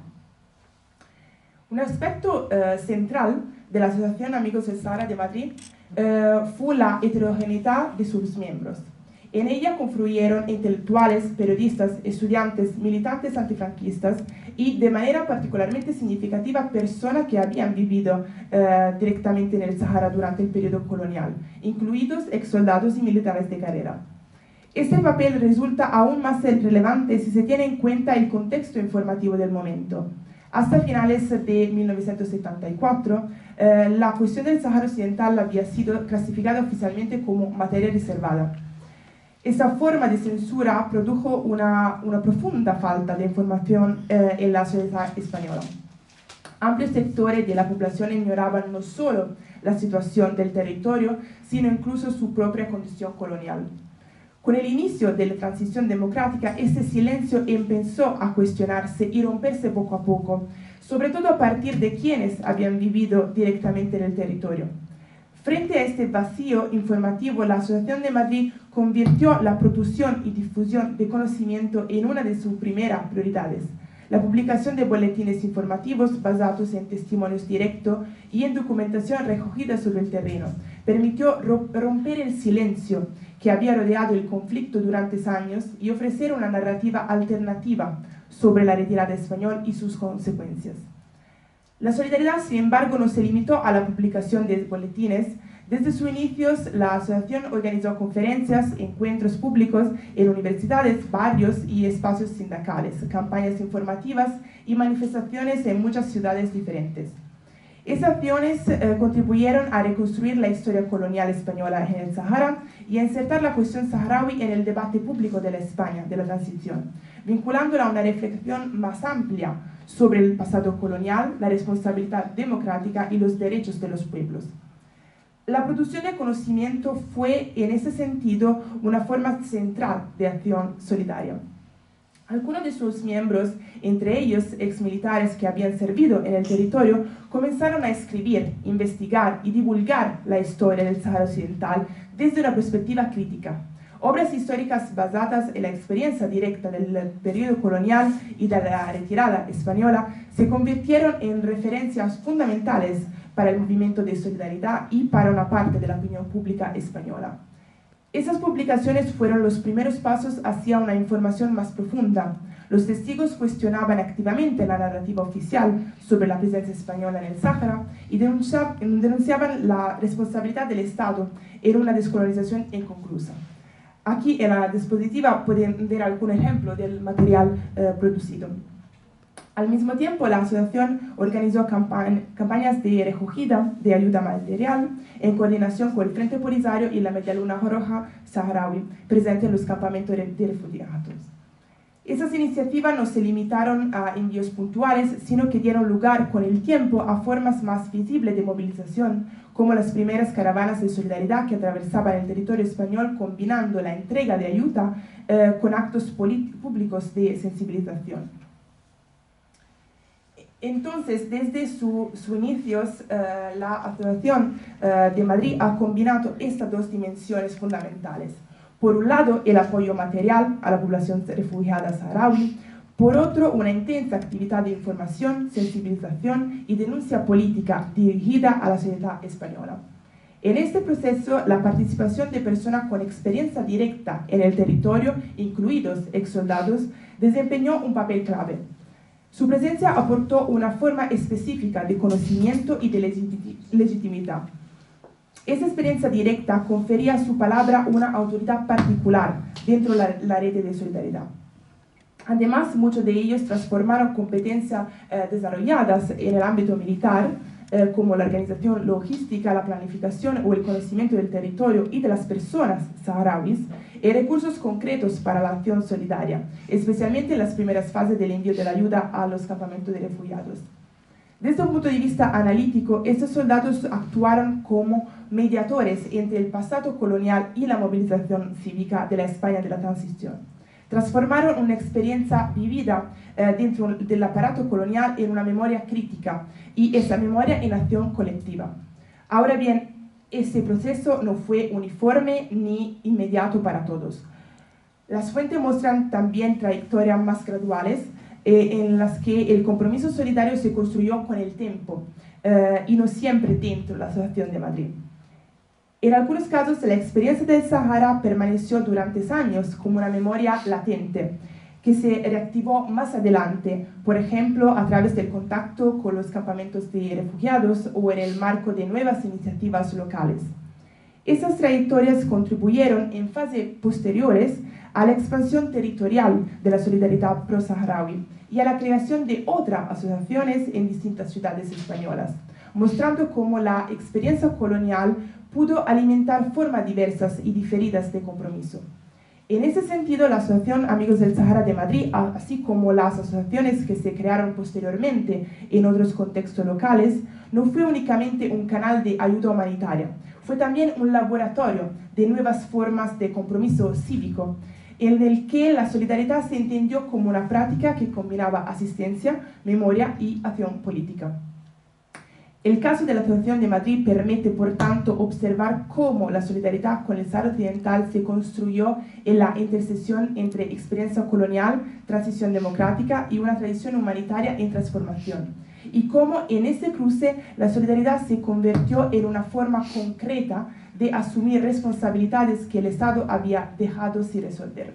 Un aspecto central de la Asociación Amigos del Sahara de Madrid fue la heterogeneidad de sus miembros. En ella confluyeron intelectuales, periodistas, estudiantes, militantes antifranquistas y, de manera particularmente significativa, personas que habían vivido directamente en el Sahara durante el periodo colonial, incluidos exsoldados y militares de carrera. Este papel resulta aún más relevante si se tiene en cuenta el contexto informativo del momento. Hasta finales de 1974, la cuestión del Sahara Occidental había sido clasificada oficialmente como materia reservada. Esta forma de censura produjo una profunda falta de información en la sociedad española. Amplios sectores de la población ignoraban no solo la situación del territorio, sino incluso su propia condición colonial. Con el inicio de la transición democrática, este silencio empezó a cuestionarse y romperse poco a poco, sobre todo a partir de quienes habían vivido directamente en el territorio. Frente a este vacío informativo, la Asociación de Madrid convirtió la producción y difusión de conocimiento en una de sus primeras prioridades. La publicación de boletines informativos basados en testimonios directos y en documentación recogida sobre el terreno permitió romper el silencio que había rodeado el conflicto durante años y ofrecer una narrativa alternativa sobre la retirada española y sus consecuencias. La solidaridad, sin embargo, no se limitó a la publicación de boletines. Desde sus inicios, la asociación organizó conferencias, encuentros públicos en universidades, barrios y espacios sindicales, campañas informativas y manifestaciones en muchas ciudades diferentes. Esas acciones contribuyeron a reconstruir la historia colonial española en el Sahara y a insertar la cuestión saharaui en el debate público de la España de la transición, vinculándola a una reflexión más amplia sobre el pasado colonial, la responsabilidad democrática y los derechos de los pueblos. La producción de conocimiento fue, en ese sentido, una forma central de acción solidaria. Algunos de sus miembros, entre ellos exmilitares que habían servido en el territorio, comenzaron a escribir, investigar y divulgar la historia del Sahara Occidental desde una perspectiva crítica. Obras históricas basadas en la experiencia directa del periodo colonial y de la retirada española se convirtieron en referencias fundamentales para el movimiento de solidaridad y para una parte de la opinión pública española. Esas publicaciones fueron los primeros pasos hacia una información más profunda. Los testigos cuestionaban activamente la narrativa oficial sobre la presencia española en el Sáhara y denunciaban la responsabilidad del Estado en una descolonización inconclusa. Aquí en la diapositiva pueden ver algún ejemplo del material producido. Al mismo tiempo, la asociación organizó campañas de recogida de ayuda material en coordinación con el Frente Polisario y la Media Luna Roja Saharaui, presente en los campamentos de refugiados. Esas iniciativas no se limitaron a envíos puntuales, sino que dieron lugar con el tiempo a formas más visibles de movilización, como las primeras caravanas de solidaridad que atravesaban el territorio español combinando la entrega de ayuda con actos públicos de sensibilización. Entonces, desde sus inicios, la Asociación de Madrid ha combinado estas dos dimensiones fundamentales. Por un lado, el apoyo material a la población refugiada saharaui. Por otro, una intensa actividad de información, sensibilización y denuncia política dirigida a la sociedad española. En este proceso, la participación de personas con experiencia directa en el territorio, incluidos exsoldados, desempeñó un papel clave. Su presencia aportó una forma específica de conocimiento y de legitimidad. Esa experiencia directa confería a su palabra una autoridad particular dentro de la red de solidaridad. Además, muchos de ellos transformaron competencias desarrolladas en el ámbito militar, como la organización logística, la planificación o el conocimiento del territorio y de las personas saharauis, en recursos concretos para la acción solidaria, especialmente en las primeras fases del envío de la ayuda a los campamentos de refugiados. Desde un punto de vista analítico, estos soldados actuaron como mediadores entre el pasado colonial y la movilización cívica de la España de la transición. Transformaron una experiencia vivida dentro del aparato colonial en una memoria crítica y esa memoria en acción colectiva. Ahora bien, ese proceso no fue uniforme ni inmediato para todos. Las fuentes muestran también trayectorias más graduales en las que el compromiso solidario se construyó con el tiempo y no siempre dentro de la Asociación de Madrid. En algunos casos, la experiencia del Sahara permaneció durante años como una memoria latente, que se reactivó más adelante, por ejemplo, a través del contacto con los campamentos de refugiados o en el marco de nuevas iniciativas locales. Esas trayectorias contribuyeron en fases posteriores a la expansión territorial de la solidaridad pro-saharaui y a la creación de otras asociaciones en distintas ciudades españolas, mostrando cómo la experiencia colonial pudo alimentar formas diversas y diferidas de compromiso. En ese sentido, la Asociación Amigos del Sahara de Madrid, así como las asociaciones que se crearon posteriormente en otros contextos locales, no fue únicamente un canal de ayuda humanitaria, fue también un laboratorio de nuevas formas de compromiso cívico, en el que la solidaridad se entendió como una práctica que combinaba asistencia, memoria y acción política. El caso de la Asociación de Madrid permite, por tanto, observar cómo la solidaridad con el Sáhara Occidental se construyó en la intersección entre experiencia colonial, transición democrática y una tradición humanitaria en transformación, y cómo en ese cruce la solidaridad se convirtió en una forma concreta de asumir responsabilidades que el Estado había dejado sin resolver.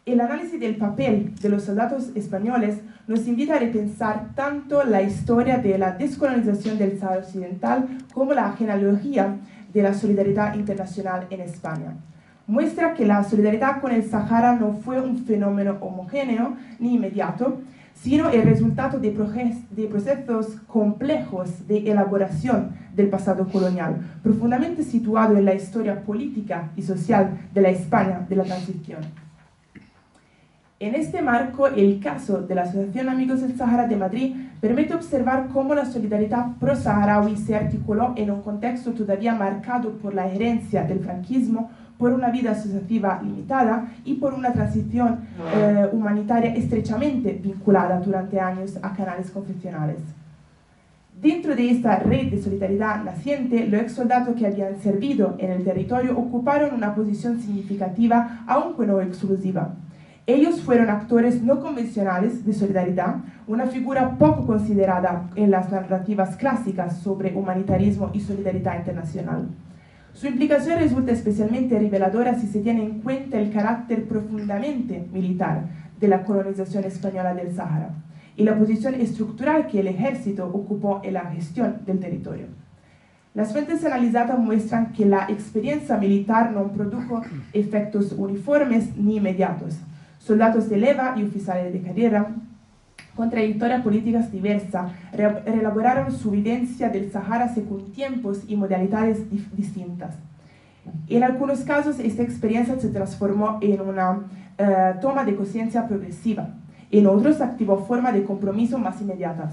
El análisis del papel de los soldados españoles nos invita a repensar tanto la historia de la descolonización del Sáhara Occidental como la genealogía de la solidaridad internacional en España. Muestra que la solidaridad con el Sáhara no fue un fenómeno homogéneo ni inmediato, sino el resultado de procesos complejos de elaboración del pasado colonial, profundamente situado en la historia política y social de la España de la transición. En este marco, el caso de la Asociación Amigos del Sáhara de Madrid permite observar cómo la solidaridad pro-saharaui se articuló en un contexto todavía marcado por la herencia del franquismo, por una vida asociativa limitada y por una transición humanitaria estrechamente vinculada durante años a canales confesionales. Dentro de esta red de solidaridad naciente, los ex soldados que habían servido en el territorio ocuparon una posición significativa, aunque no exclusiva. Ellos fueron actores no convencionales de solidaridad, una figura poco considerada en las narrativas clásicas sobre humanitarismo y solidaridad internacional. Su implicación resulta especialmente reveladora si se tiene en cuenta el carácter profundamente militar de la colonización española del Sáhara y la posición estructural que el ejército ocupó en la gestión del territorio. Las fuentes analizadas muestran que la experiencia militar no produjo efectos uniformes ni inmediatos. Soldados de leva y oficiales de carrera, con trayectorias políticas diversas, reelaboraron su vivencia del Sáhara según tiempos y modalidades distintas. En algunos casos, esta experiencia se transformó en una toma de conciencia progresiva. En otros, activó formas de compromiso más inmediatas.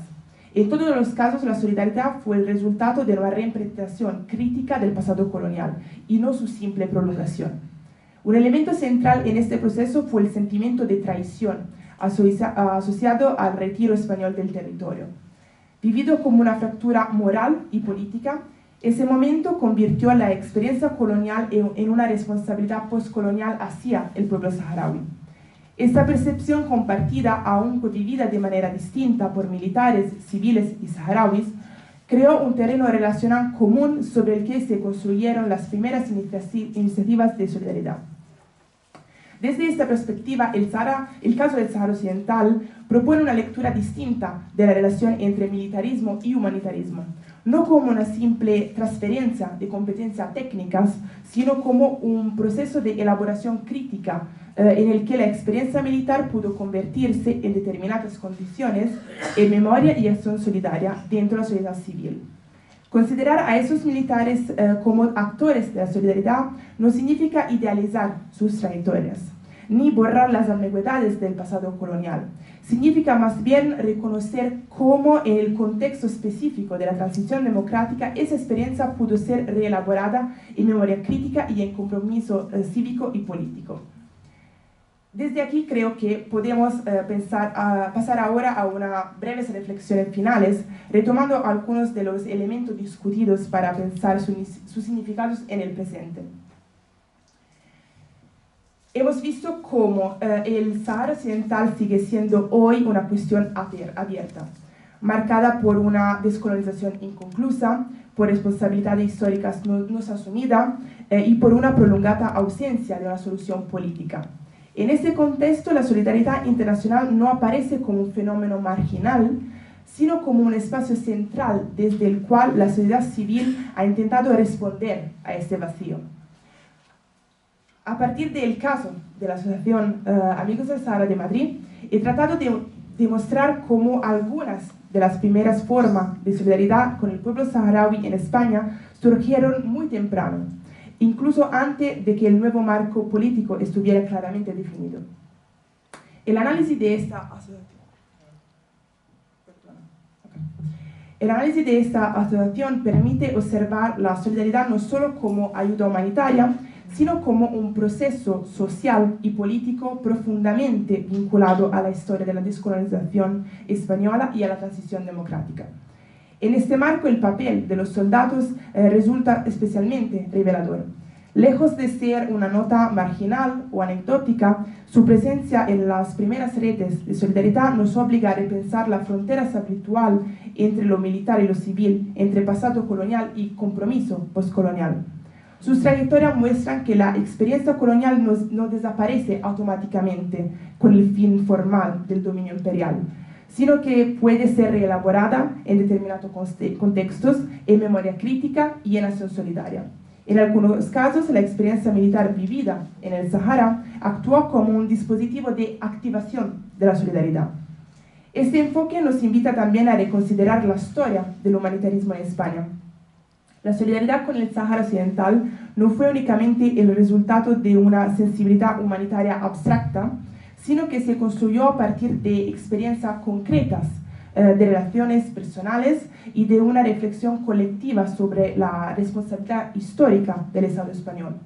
En todos los casos, la solidaridad fue el resultado de una reinterpretación crítica del pasado colonial y no su simple prolongación. Un elemento central en este proceso fue el sentimiento de traición asociado al retiro español del territorio. Vivido como una fractura moral y política, ese momento convirtió la experiencia colonial en una responsabilidad postcolonial hacia el pueblo saharaui. Esta percepción compartida, aunque vivida de manera distinta por militares, civiles y saharauis, creó un terreno relacional común sobre el que se construyeron las primeras iniciativas de solidaridad. Desde esta perspectiva, el caso del Sáhara Occidental propone una lectura distinta de la relación entre militarismo y humanitarismo, no como una simple transferencia de competencias técnicas, sino como un proceso de elaboración crítica en el que la experiencia militar pudo convertirse en determinadas condiciones en memoria y acción solidaria dentro de la sociedad civil. Considerar a esos militares como actores de la solidaridad no significa idealizar sus trayectorias, ni borrar las ambigüedades del pasado colonial. Significa más bien reconocer cómo en el contexto específico de la transición democrática esa experiencia pudo ser reelaborada en memoria crítica y en compromiso cívico y político. Desde aquí creo que podemos pasar ahora a unas breves reflexiones finales, retomando algunos de los elementos discutidos para pensar sus significados en el presente. Hemos visto cómo el Sáhara Occidental sigue siendo hoy una cuestión abierta, marcada por una descolonización inconclusa, por responsabilidades históricas no asumidas y por una prolongada ausencia de una solución política. En este contexto, la solidaridad internacional no aparece como un fenómeno marginal, sino como un espacio central desde el cual la sociedad civil ha intentado responder a este vacío. A partir del caso de la Asociación Amigos del Sáhara de Madrid, he tratado de demostrar cómo algunas de las primeras formas de solidaridad con el pueblo saharaui en España surgieron muy temprano, incluso antes de que el nuevo marco político estuviera claramente definido. El análisis de esta asociación, El análisis de esta asociación permite observar la solidaridad no solo como ayuda humanitaria, sino como un proceso social y político profundamente vinculado a la historia de la descolonización española y a la transición democrática. En este marco, el papel de los soldados resulta especialmente revelador. Lejos de ser una nota marginal o anecdótica, su presencia en las primeras redes de solidaridad nos obliga a repensar la frontera habitual entre lo militar y lo civil, entre pasado colonial y compromiso postcolonial. Sus trayectorias muestran que la experiencia colonial no desaparece automáticamente con el fin formal del dominio imperial, sino que puede ser reelaborada en determinados contextos en memoria crítica y en acción solidaria. En algunos casos, la experiencia militar vivida en el Sahara actuó como un dispositivo de activación de la solidaridad. Este enfoque nos invita también a reconsiderar la historia del humanitarismo en España. La solidaridad con el Sahara Occidental no fue únicamente el resultado de una sensibilidad humanitaria abstracta, sino que se construyó a partir de experiencias concretas, de relaciones personales y de una reflexión colectiva sobre la responsabilidad histórica del Estado español.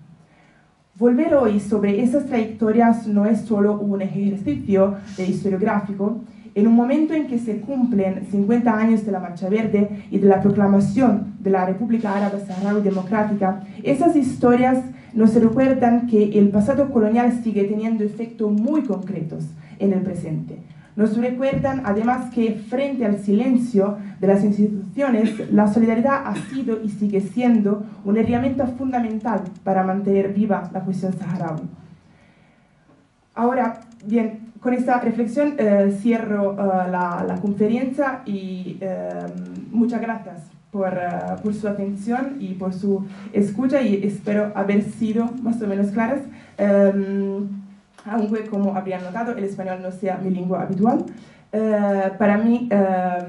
Volver hoy sobre esas trayectorias no es solo un ejercicio de historiográfico. En un momento en que se cumplen 50 años de la Marcha Verde y de la proclamación de la República Árabe Saharaui Democrática, esas historias nos recuerdan que el pasado colonial sigue teniendo efectos muy concretos en el presente. Nos recuerdan además que frente al silencio de las instituciones, la solidaridad ha sido y sigue siendo una herramienta fundamental para mantener viva la cuestión saharaui. Ahora, bien, con esta reflexión cierro la conferencia y muchas gracias por su atención y por su escucha, y espero haber sido más o menos claras. Aunque, como habrían notado, el español no sea mi lengua habitual, para mí ha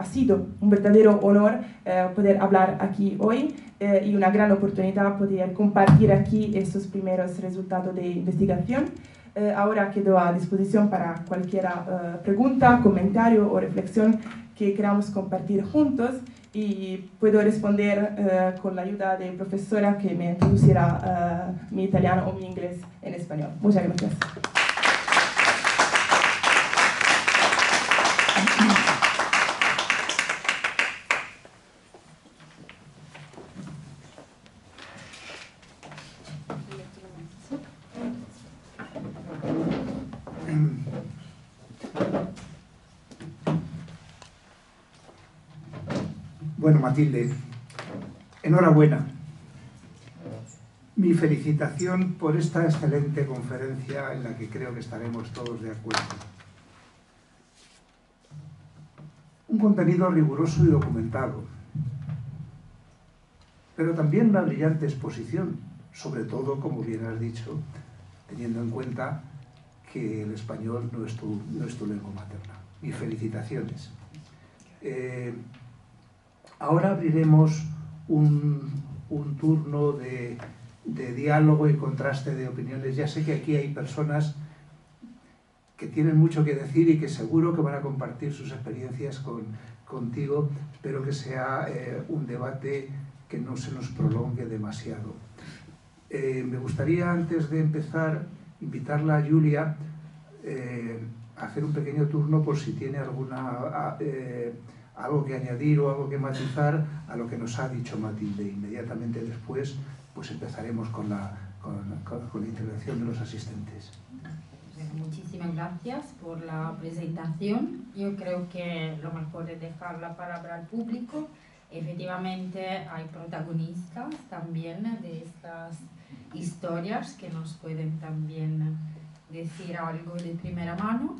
sido un verdadero honor poder hablar aquí hoy y una gran oportunidad poder compartir aquí estos primeros resultados de investigación. Ahora quedo a disposición para cualquier pregunta, comentario o reflexión que queramos compartir juntos, y puedo responder con la ayuda de profesora que me traducirá mi italiano o mi inglés en español. Muchas gracias. Bueno, Matilde, enhorabuena. Mi felicitación por esta excelente conferencia en la que creo que estaremos todos de acuerdo. Un contenido riguroso y documentado, pero también una brillante exposición, sobre todo, como bien has dicho, teniendo en cuenta que el español no es tu lengua materna. Mis felicitaciones. Ahora abriremos un turno de diálogo y contraste de opiniones. Ya sé que aquí hay personas que tienen mucho que decir y que seguro que van a compartir sus experiencias contigo. Espero que sea un debate que no se nos prolongue demasiado. Me gustaría, antes de empezar, invitarla a Julia a hacer un pequeño turno por si tiene algo que añadir o algo que matizar a lo que nos ha dicho Matilde. Inmediatamente después pues empezaremos con la intervención de los asistentes. Muchísimas gracias por la presentación. Yo creo que lo mejor es dejar la palabra al público. Efectivamente hay protagonistas también de estas historias que nos pueden también decir algo de primera mano.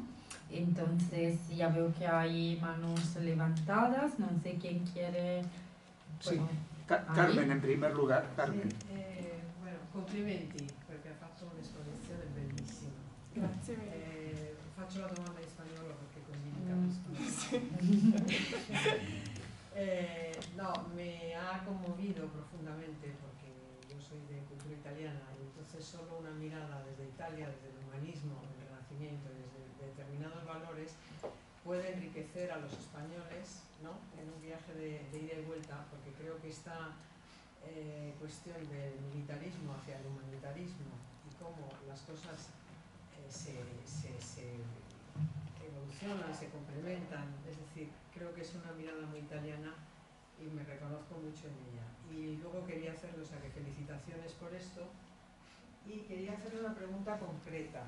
Entonces ya veo que hay manos levantadas, non sé quién quiere... Bueno, sì, Carmen in primo lugar. Carmen. Sì, bueno, complimenti perché ha fatto un'esposizione bellissima. Grazie. Faccio la domanda in spagnolo perché così mi capisco. No, me ha conmovido profundamente porque yo soy de cultura italiana y entonces solo una mirada desde Italia, desde el humanismo, el Renacimiento, desde determinados valores, puede enriquecer a los españoles, ¿no?, en un viaje de ida y vuelta, porque creo que esta cuestión del militarismo hacia el humanitarismo y cómo las cosas se evolucionan, se complementan, es decir, creo que es una mirada muy italiana y me reconozco mucho en ella. Y luego quería hacerle, o sea, que felicitaciones por esto, y quería hacerle una pregunta concreta.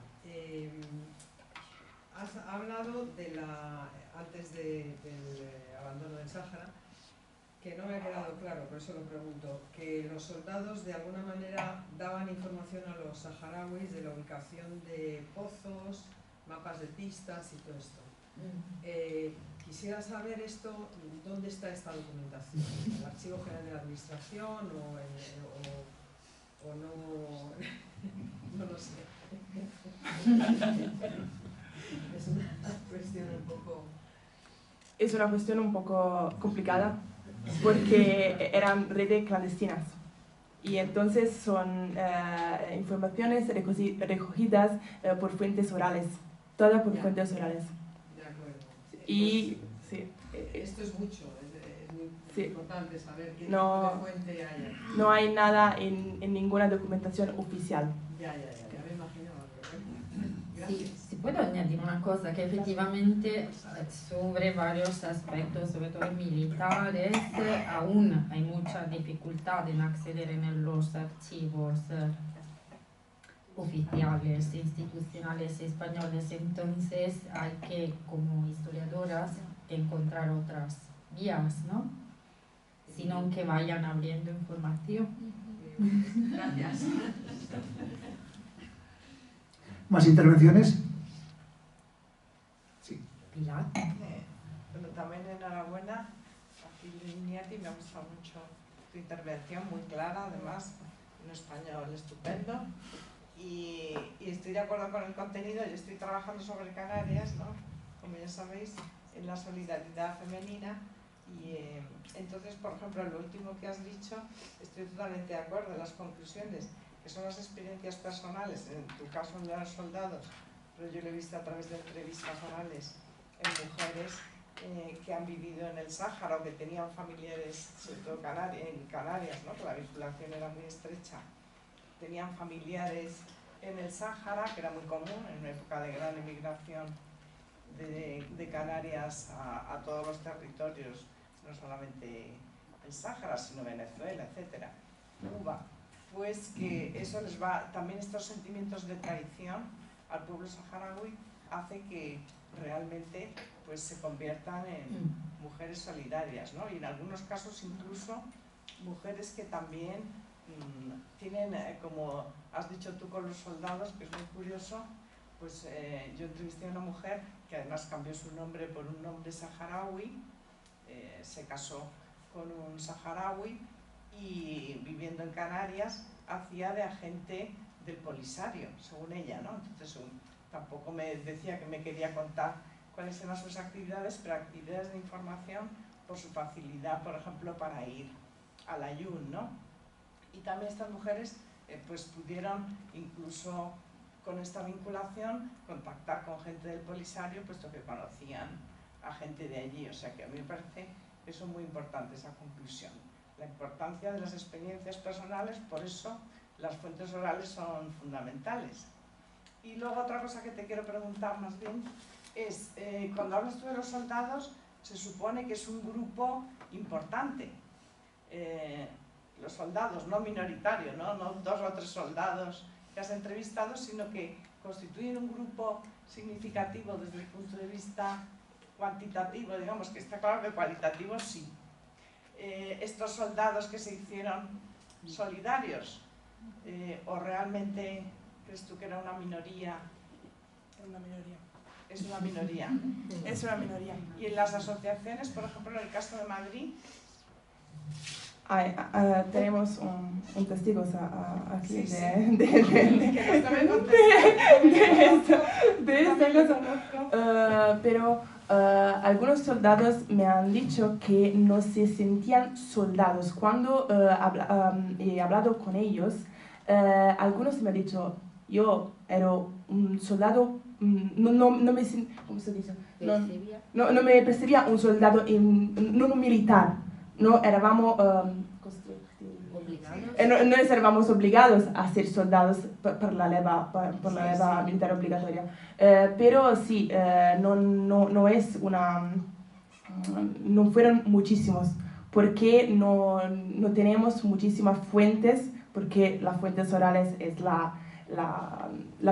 Has hablado antes del abandono del Sáhara, que no me ha quedado claro, por eso lo pregunto, que los soldados de alguna manera daban información a los saharauis de la ubicación de pozos, mapas de pistas y todo esto. Quisiera saber esto, ¿dónde está esta documentación? ¿En el Archivo General de la Administración o no? No lo sé. Es una cuestión un poco... Es una cuestión un poco complicada, porque eran redes clandestinas y entonces son informaciones recogidas por fuentes orales, todas por fuentes orales. De acuerdo. Y sí, esto es mucho, es muy importante saber qué no, tipo de fuente hay aquí. No hay nada en ninguna documentación oficial. Ya me imaginaba. Sí, puedo añadir una cosa, que efectivamente sobre varios aspectos, sobre todo militares, aún hay mucha dificultad en acceder en los archivos oficiales, institucionales españoles. Entonces hay que, como historiadoras, encontrar otras vías, ¿no? Sino que vayan abriendo información. Gracias. ¿Más intervenciones? Sí. Pilar. Bueno, también enhorabuena a Gil Iñaki, me ha gustado mucho tu intervención, muy clara, además, en español estupendo. Y estoy de acuerdo con el contenido. Yo estoy trabajando sobre Canarias, ¿no?, como ya sabéis, en la solidaridad femenina. Y entonces, por ejemplo, lo último que has dicho, estoy totalmente de acuerdo en las conclusiones, que son las experiencias personales, en tu caso de los soldados, pero yo lo he visto a través de entrevistas orales en mujeres que han vivido en el Sáhara o que tenían familiares, sobre todo en Canarias, ¿no?, que la vinculación era muy estrecha, tenían familiares en el Sáhara, que era muy común en una época de gran emigración de Canarias a todos los territorios, no solamente el Sáhara, sino Venezuela, etcétera, Cuba. Pues que eso les va, también estos sentimientos de traición al pueblo saharaui hace que realmente pues se conviertan en mujeres solidarias, ¿no? Y en algunos casos incluso mujeres que también tienen, como has dicho tú con los soldados, que es muy curioso, pues yo entrevisté a una mujer que además cambió su nombre por un nombre saharaui, se casó con un saharaui y viviendo en Canarias hacía de agente del Polisario, según ella, ¿no? Entonces tampoco me decía que me quería contar cuáles eran sus actividades, pero actividades de información por su facilidad, por ejemplo, para ir al Ayun, ¿no? Y también estas mujeres pues pudieron, incluso con esta vinculación, contactar con gente del Polisario, puesto que conocían a gente de allí. O sea que a mí me parece que eso es muy importante, esa conclusión. La importancia de las experiencias personales, por eso las fuentes orales son fundamentales. Y luego otra cosa que te quiero preguntar más bien es, cuando hablas tú de los soldados, se supone que es un grupo importante. Los soldados, no minoritario, ¿no? No 2 o 3 soldados que has entrevistado, sino que constituyen un grupo significativo desde el punto de vista cuantitativo, digamos, que está claro que cualitativo sí. Estos soldados que se hicieron solidarios, o realmente crees tú que era una minoría? Una minoría. Es una minoría. Es una minoría. Y en las asociaciones, por ejemplo, en el caso de Madrid, tenemos un testigo aquí sí, de esta cosa. Pero algunos soldados me han dicho que no se sentían soldados. Cuando he hablado con ellos, algunos me han dicho, yo era un soldado no me, ¿cómo se dice? No me percibía un soldado, no un militar, no éramos no estábamos obligados a ser soldados por la leva militar obligatoria, pero sí, no es una, no fueron muchísimos, porque no tenemos muchísimas fuentes, porque las fuentes orales es la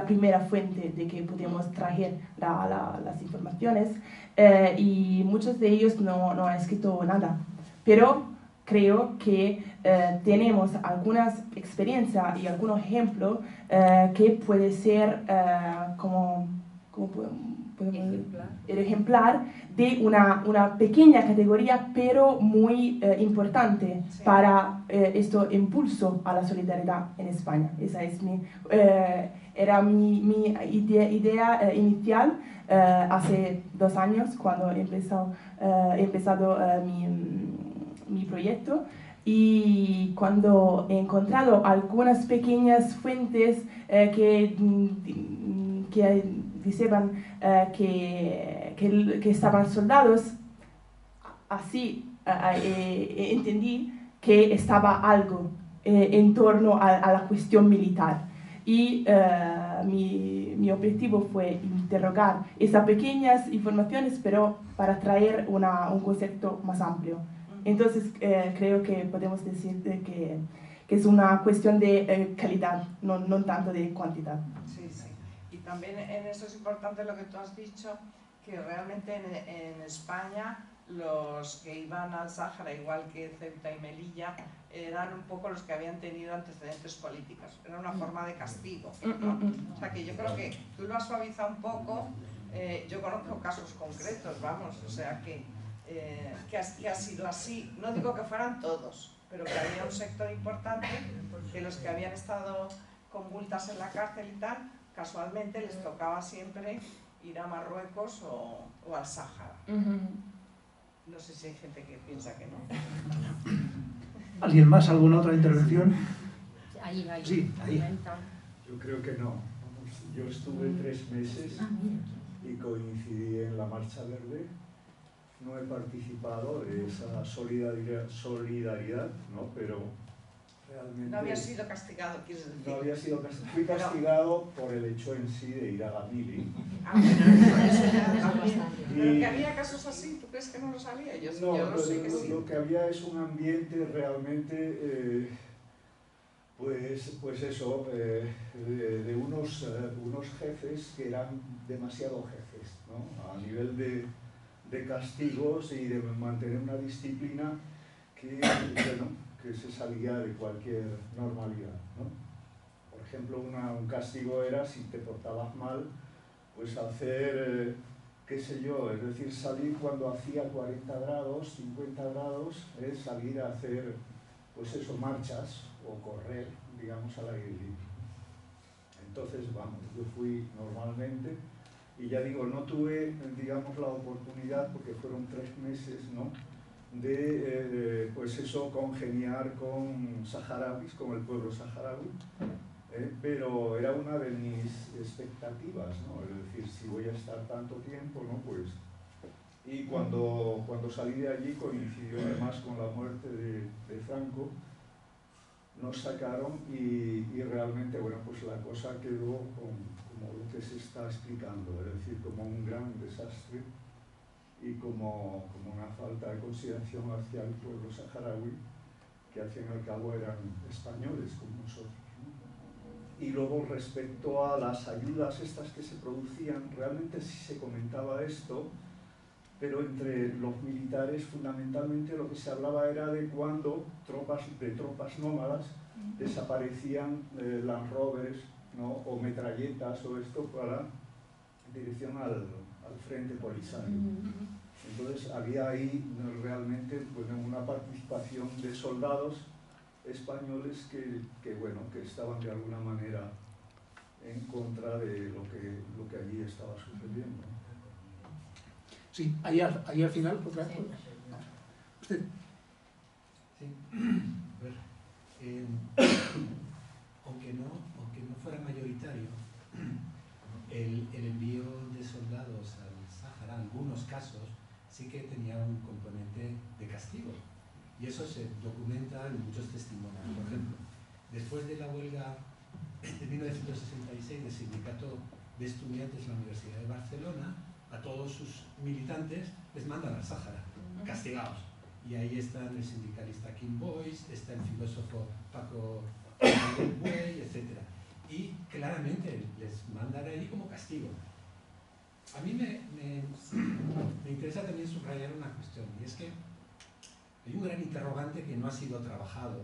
primera fuente de que podemos traer las informaciones, y muchos de ellos no han escrito nada, pero creo que tenemos algunas experiencias y algunos ejemplos que puede ser como el ejemplar de una pequeña categoría, pero muy importante para este impulso a la solidaridad en España. Esa es era mi idea inicial hace 2 años, cuando he empezado mi proyecto, y cuando he encontrado algunas pequeñas fuentes que decían que estaban soldados, así entendí que estaba algo en torno a la cuestión militar. Y mi objetivo fue interrogar esas pequeñas informaciones, pero para traer un concepto más amplio. Entonces creo que podemos decir que es una cuestión de calidad, no tanto de cantidad. Sí, sí. Y también en eso es importante lo que tú has dicho, que realmente en España los que iban al Sáhara, igual que Ceuta y Melilla, eran un poco los que habían tenido antecedentes políticos. Era una forma de castigo, ¿no? O sea que yo creo que tú lo has suavizado un poco. Yo conozco casos concretos, vamos, o sea que ha sido así. No digo que fueran todos, pero que había un sector importante que los que habían estado con multas en la cárcel y tal, casualmente les tocaba siempre ir a Marruecos o al Sáhara. No sé si hay gente que piensa que no. ¿Alguien más? ¿Alguna otra intervención? Ahí. Sí, ahí. Yo creo que no. Yo estuve 3 meses y coincidí en la Marcha Verde. No he participado de esa solidaridad, ¿no? Pero realmente... No había sido castigado, quieres decir. No había sido castigado. Fui castigado por el hecho en sí de ir a la mili. Pero que había casos así, ¿tú crees que no lo sabía? Yo lo sé que sí. Lo que había es un ambiente realmente, pues eso, de unos jefes que eran demasiado jefes, ¿no? A nivel de castigos y de mantener una disciplina que se salía de cualquier normalidad, ¿no? Por ejemplo, un castigo era, si te portabas mal, pues hacer, qué sé yo, es decir, salir cuando hacía 40 grados, 50 grados, salir a hacer, pues eso, marchas o correr, digamos, al aire libre. Entonces, vamos, yo fui normalmente. Y ya digo, no tuve, digamos, la oportunidad, porque fueron 3 meses, ¿no?, de pues eso, congeniar con saharauis, con el pueblo saharaui, pero era una de mis expectativas, ¿no? Es decir, si voy a estar tanto tiempo, ¿no?, pues... Y cuando salí de allí coincidió además con la muerte de Franco, nos sacaron y realmente, bueno, pues la cosa quedó como lo que se está explicando, es decir, como un gran desastre y como una falta de consideración hacia el pueblo saharaui, que al fin y al cabo eran españoles como nosotros, ¿no? Y luego, respecto a las ayudas estas que se producían, realmente sí se comentaba esto, pero entre los militares fundamentalmente lo que se hablaba era de cuando tropas nómadas desaparecían Land Rovers, ¿no?, o metralletas o esto para dirección al frente Polisario. Entonces había ahí realmente, bueno, una participación de soldados españoles que estaban de alguna manera en contra de lo que allí estaba sucediendo. Sí, ahí al final, otra vez. ¿Usted? Sí. A ver, aunque no fuera mayoritario, el envío de soldados al Sáhara, en algunos casos, sí que tenía un componente de castigo. Y eso se documenta en muchos testimonios. Por ejemplo, después de la huelga de 1966 del Sindicato de Estudiantes de la Universidad de Barcelona, a todos sus militantes les mandan al Sáhara, castigados. Y ahí están el sindicalista Kim Boyce, está el filósofo Paco Buey, etc. Y claramente les mandan ahí como castigo. A mí me interesa también subrayar una cuestión, y es que hay un gran interrogante que no ha sido trabajado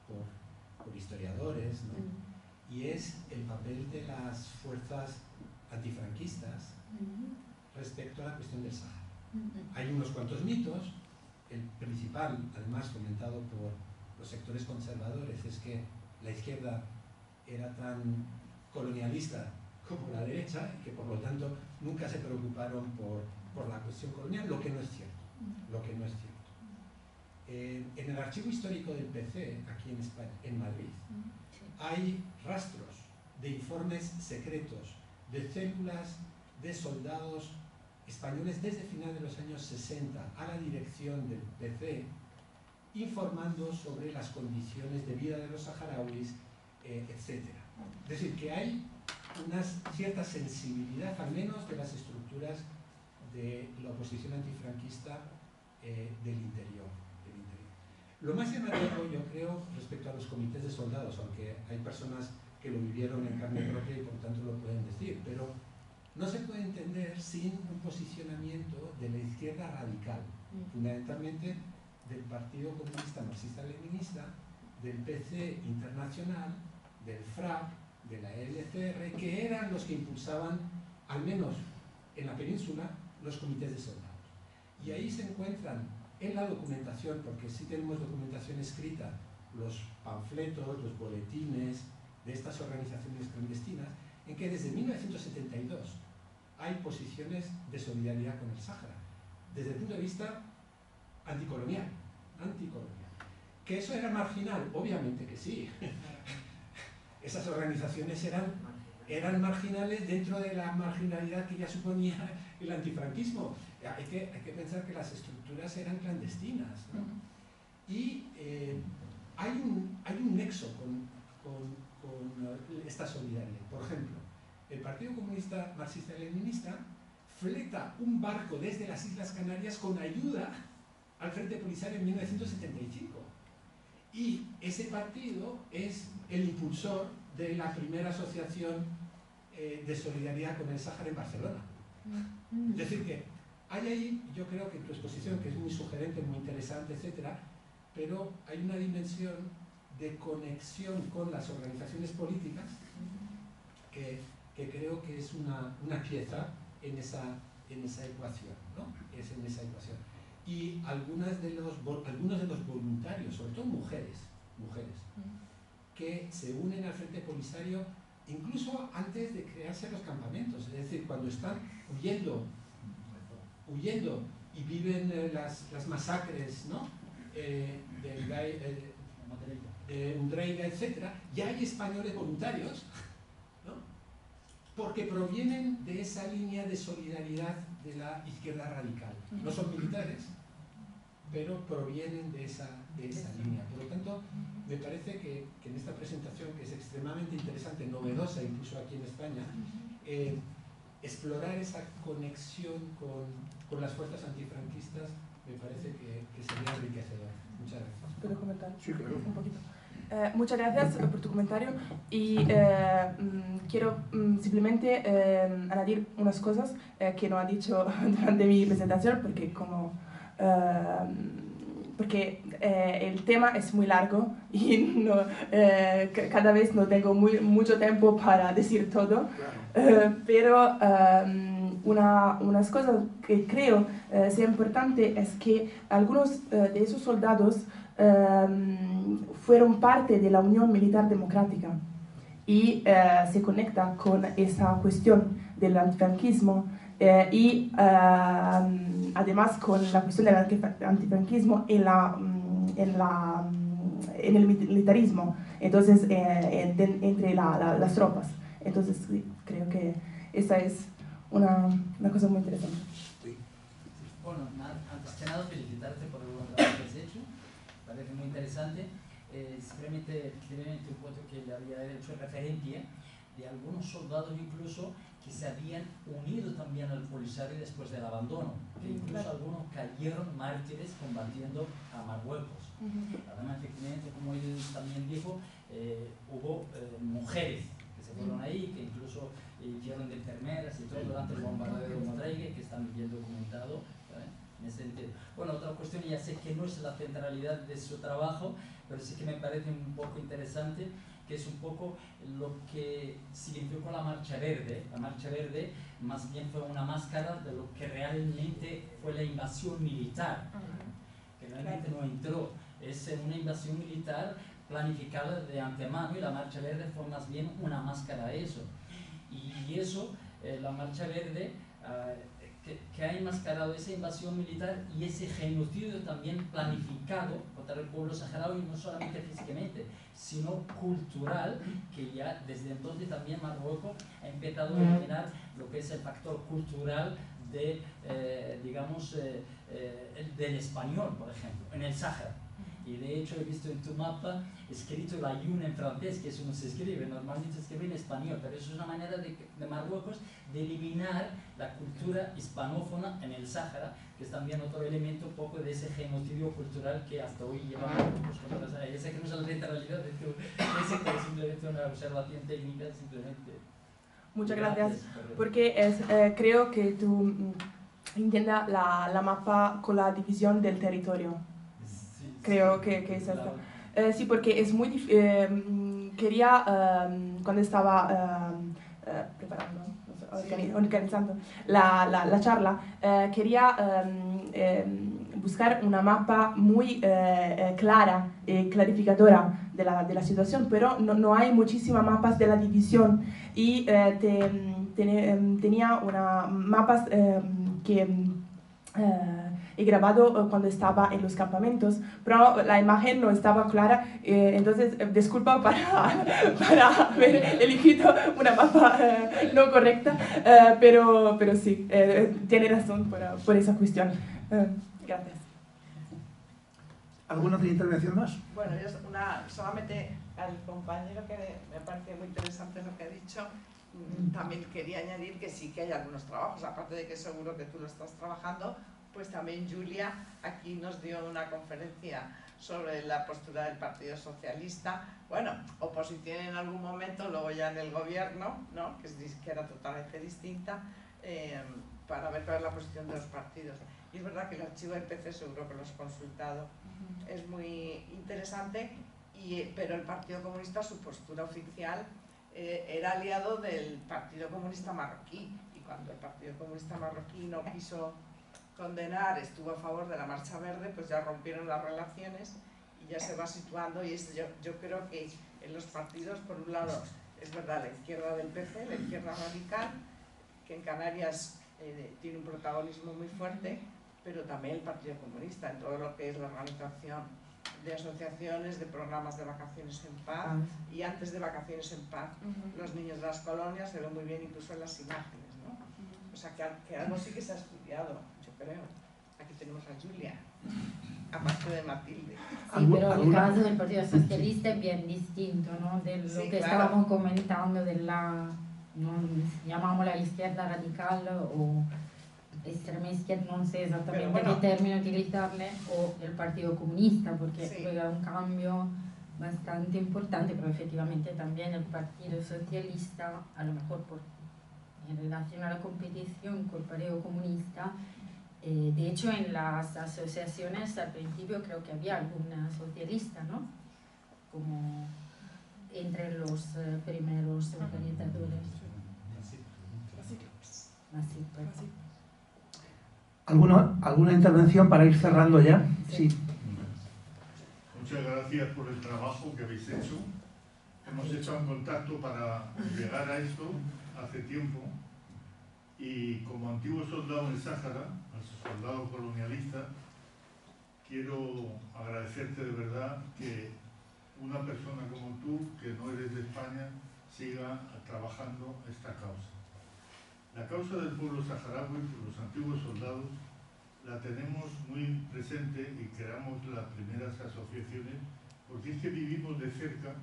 por historiadores, ¿no? Y es el papel de las fuerzas antifranquistas respecto a la cuestión del Sáhara. Hay unos cuantos mitos. El principal, además fomentado por los sectores conservadores, es que la izquierda era tan colonialista como la derecha y que por lo tanto nunca se preocuparon por la cuestión colonial, lo que no es cierto. Lo que no es cierto. En el archivo histórico del PC, aquí en España, en Madrid, hay rastros de informes secretos, de células de soldados españoles desde final de los años 60 a la dirección del PC, informando sobre las condiciones de vida de los saharauis, etc. Es decir, que hay una cierta sensibilidad, al menos de las estructuras de la oposición antifranquista del interior. Lo más llamativo, yo creo, respecto a los comités de soldados, aunque hay personas que lo vivieron en carne propia y por tanto lo pueden decir, pero no se puede entender sin un posicionamiento de la izquierda radical, fundamentalmente del Partido Comunista Marxista-Leninista, del PC Internacional, del FRAP, de la LCR, que eran los que impulsaban, al menos en la península, los comités de soldados. Y ahí se encuentran en la documentación, porque sí tenemos documentación escrita, los panfletos, los boletines de estas organizaciones clandestinas, en que desde 1972 hay posiciones de solidaridad con el Sáhara, desde el punto de vista anticolonial. ¿Que eso era marginal? Obviamente que sí. Esas organizaciones eran marginales dentro de la marginalidad que ya suponía el antifranquismo. Hay que pensar que las estructuras eran clandestinas, ¿no? Y hay un nexo con esta solidaridad. Por ejemplo, el Partido Comunista Marxista-Leninista fleta un barco desde las Islas Canarias con ayuda al Frente Polisario en 1975. Y ese partido es el impulsor de la primera asociación de solidaridad con el Sáhara en Barcelona. Es decir que hay ahí, yo creo que tu exposición, que es muy sugerente, muy interesante, etcétera, pero hay una dimensión de conexión con las organizaciones políticas que creo que es una pieza en esa ecuación, ¿no? Es en esa ecuación. Y algunos de los voluntarios, sobre todo mujeres, que se unen al Frente Polisario incluso antes de crearse los campamentos, es decir, cuando están huyendo y viven las masacres, ¿no? De Undreiga, etc., ya hay españoles voluntarios, ¿no? Porque provienen de esa línea de solidaridad de la izquierda radical. No son militares, pero provienen de esa línea. Por lo tanto, me parece que en esta presentación, que es extremadamente interesante, novedosa incluso aquí en España, explorar esa conexión con las fuerzas antifranquistas me parece que sería enriquecedor. Muchas gracias. ¿Puedo comentar? Sí, claro. Un poquito. Muchas gracias por tu comentario y quiero simplemente añadir unas cosas que no he dicho durante mi presentación porque el tema es muy largo y cada vez no tengo mucho tiempo para decir todo, pero unas cosas que creo sea importante es que algunos de esos soldados fueron parte de la Unión Militar Democrática y se conecta con esa cuestión del antifranquismo y además con la cuestión del antifranquismo en el militarismo, entonces entre las tropas. Entonces creo que esa es una cosa muy interesante. Bueno, antes que nada felicitarte por el buen trabajo que has hecho, parece muy interesante. Simplemente un punto que le había hecho referencia de algunos soldados incluso que se habían unido también al Polisario después del abandono, que incluso algunos cayeron mártires combatiendo a Marruecos. Además, efectivamente, como él también dijo, hubo mujeres que se fueron ahí, que incluso hicieron de enfermeras y todo durante el bombardeo de Modregue, que están bien documentado, en ese sentido. Bueno, otra cuestión, ya sé que no es la centralidad de su trabajo, pero sí que me parece un poco interesante, que es un poco lo que significó la Marcha Verde. La Marcha Verde más bien fue una máscara de lo que realmente fue la invasión militar, que realmente no entró. Es una invasión militar planificada de antemano, y la Marcha Verde fue más bien una máscara a eso. Y eso, la Marcha Verde, que ha enmascarado esa invasión militar y ese genocidio también planificado contra el pueblo saharaui, no solamente físicamente, sino cultural, que ya desde entonces también Marruecos ha empezado a eliminar lo que es el factor cultural de, digamos, del español, por ejemplo, en el Sáhara. Y de hecho he visto en tu mapa escrito la yuna en francés, que eso no se escribe, normalmente se escribe en español, pero eso es una manera de Marruecos de eliminar la cultura hispanófona en el Sáhara, que es también otro elemento un poco de ese genocidio cultural que hasta hoy lleva Marruecos contra el Sáhara. Ya sé que no es la centralidad de tu tesis, pero simplemente una observación técnica, simplemente. Muchas gracias, porque creo que tú entiendes la mapa con la división del territorio. Creo que es esto. Sí, porque es muy quería, cuando estaba preparando, organizando la charla, quería buscar una mapa muy clara y clarificadora de la situación, pero no hay muchísimas mapas de la división, y tenía mapas que he grabado cuando estaba en los campamentos, pero la imagen no estaba clara, entonces disculpa para haber elegido una mapa no correcta, pero sí, tiene razón por esa cuestión. Gracias. ¿Alguna otra intervención más? Bueno, yo solamente al compañero, que me parece muy interesante lo que ha dicho, también quería añadir que sí que hay algunos trabajos, aparte de que seguro que tú lo estás trabajando, pues también Julia aquí nos dio una conferencia sobre la postura del Partido Socialista, bueno, oposición en algún momento, luego ya en el gobierno, ¿no? que era totalmente distinta, para ver cuál es la posición de los partidos. Y es verdad que el archivo del PC seguro que lo has consultado, es muy interesante, pero el Partido Comunista, su postura oficial, era aliado del Partido Comunista marroquí, y cuando el Partido Comunista marroquí no quiso condenar, estuvo a favor de la Marcha Verde, pues ya rompieron las relaciones y ya se va situando, y yo creo que en los partidos, por un lado, es verdad, la izquierda del PC, la izquierda radical, que en Canarias tiene un protagonismo muy fuerte, pero también el Partido Comunista, en todo lo que es la organización de asociaciones, de programas de vacaciones en paz, y antes de vacaciones en paz, los niños de las colonias, se ven muy bien incluso en las imágenes, ¿no? O sea, que algo sí que se ha estudiado, yo creo. Aquí tenemos a Julia, aparte de Matilde. Sí, pero el caso del Partido Socialista es bien distinto, ¿no? De lo Sí, que claro. estábamos comentando de la, ¿no? Llamámosla izquierda radical o extrema izquierda, no sé exactamente bueno, qué término utilizarle, o el Partido Comunista, porque Sí. juega un cambio bastante importante, pero efectivamente también el Partido Socialista, a lo mejor en relación a la competición con el Partido Comunista, de hecho en las asociaciones al principio creo que había alguna socialista, ¿no? Como entre los primeros organizadores. Así, pues. ¿Alguna intervención para ir cerrando ya? Sí. Muchas gracias por el trabajo que habéis hecho. Hemos estado en contacto para llegar a esto hace tiempo, y como antiguo soldado en el Sáhara, soldado colonialista, quiero agradecerte de verdad que una persona como tú, que no eres de España, siga trabajando esta causa. La causa del pueblo saharaui, los antiguos soldados, la tenemos muy presente y creamos las primeras asociaciones porque es que vivimos de cerca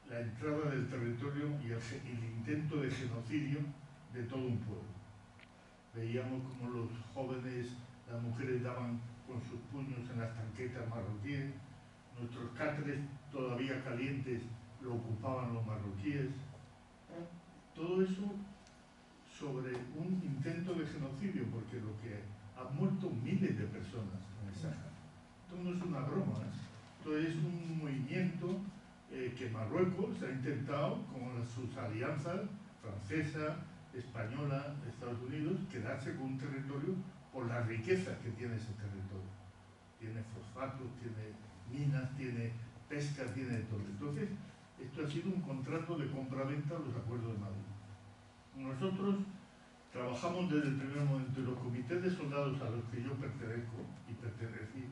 la entrada del territorio y el intento de genocidio de todo un pueblo. Veíamos como los jóvenes, las mujeres daban con sus puños en las tanquetas marroquíes, nuestros cáteres todavía calientes lo ocupaban los marroquíes. Todo eso sobre un intento de genocidio, porque lo que han muerto miles de personas en el Sáhara. Esto no es una broma, ¿eh? Esto es un movimiento que Marruecos ha intentado, con sus alianzas francesa, española, Estados Unidos, quedarse con un territorio por las riquezas que tiene ese territorio. Tiene fosfatos, tiene minas, tiene pesca, tiene de todo. Entonces, esto ha sido un contrato de compra-venta a los acuerdos de Madrid. Nosotros trabajamos desde el primer momento y los comités de soldados a los que yo pertenezco y pertenecí,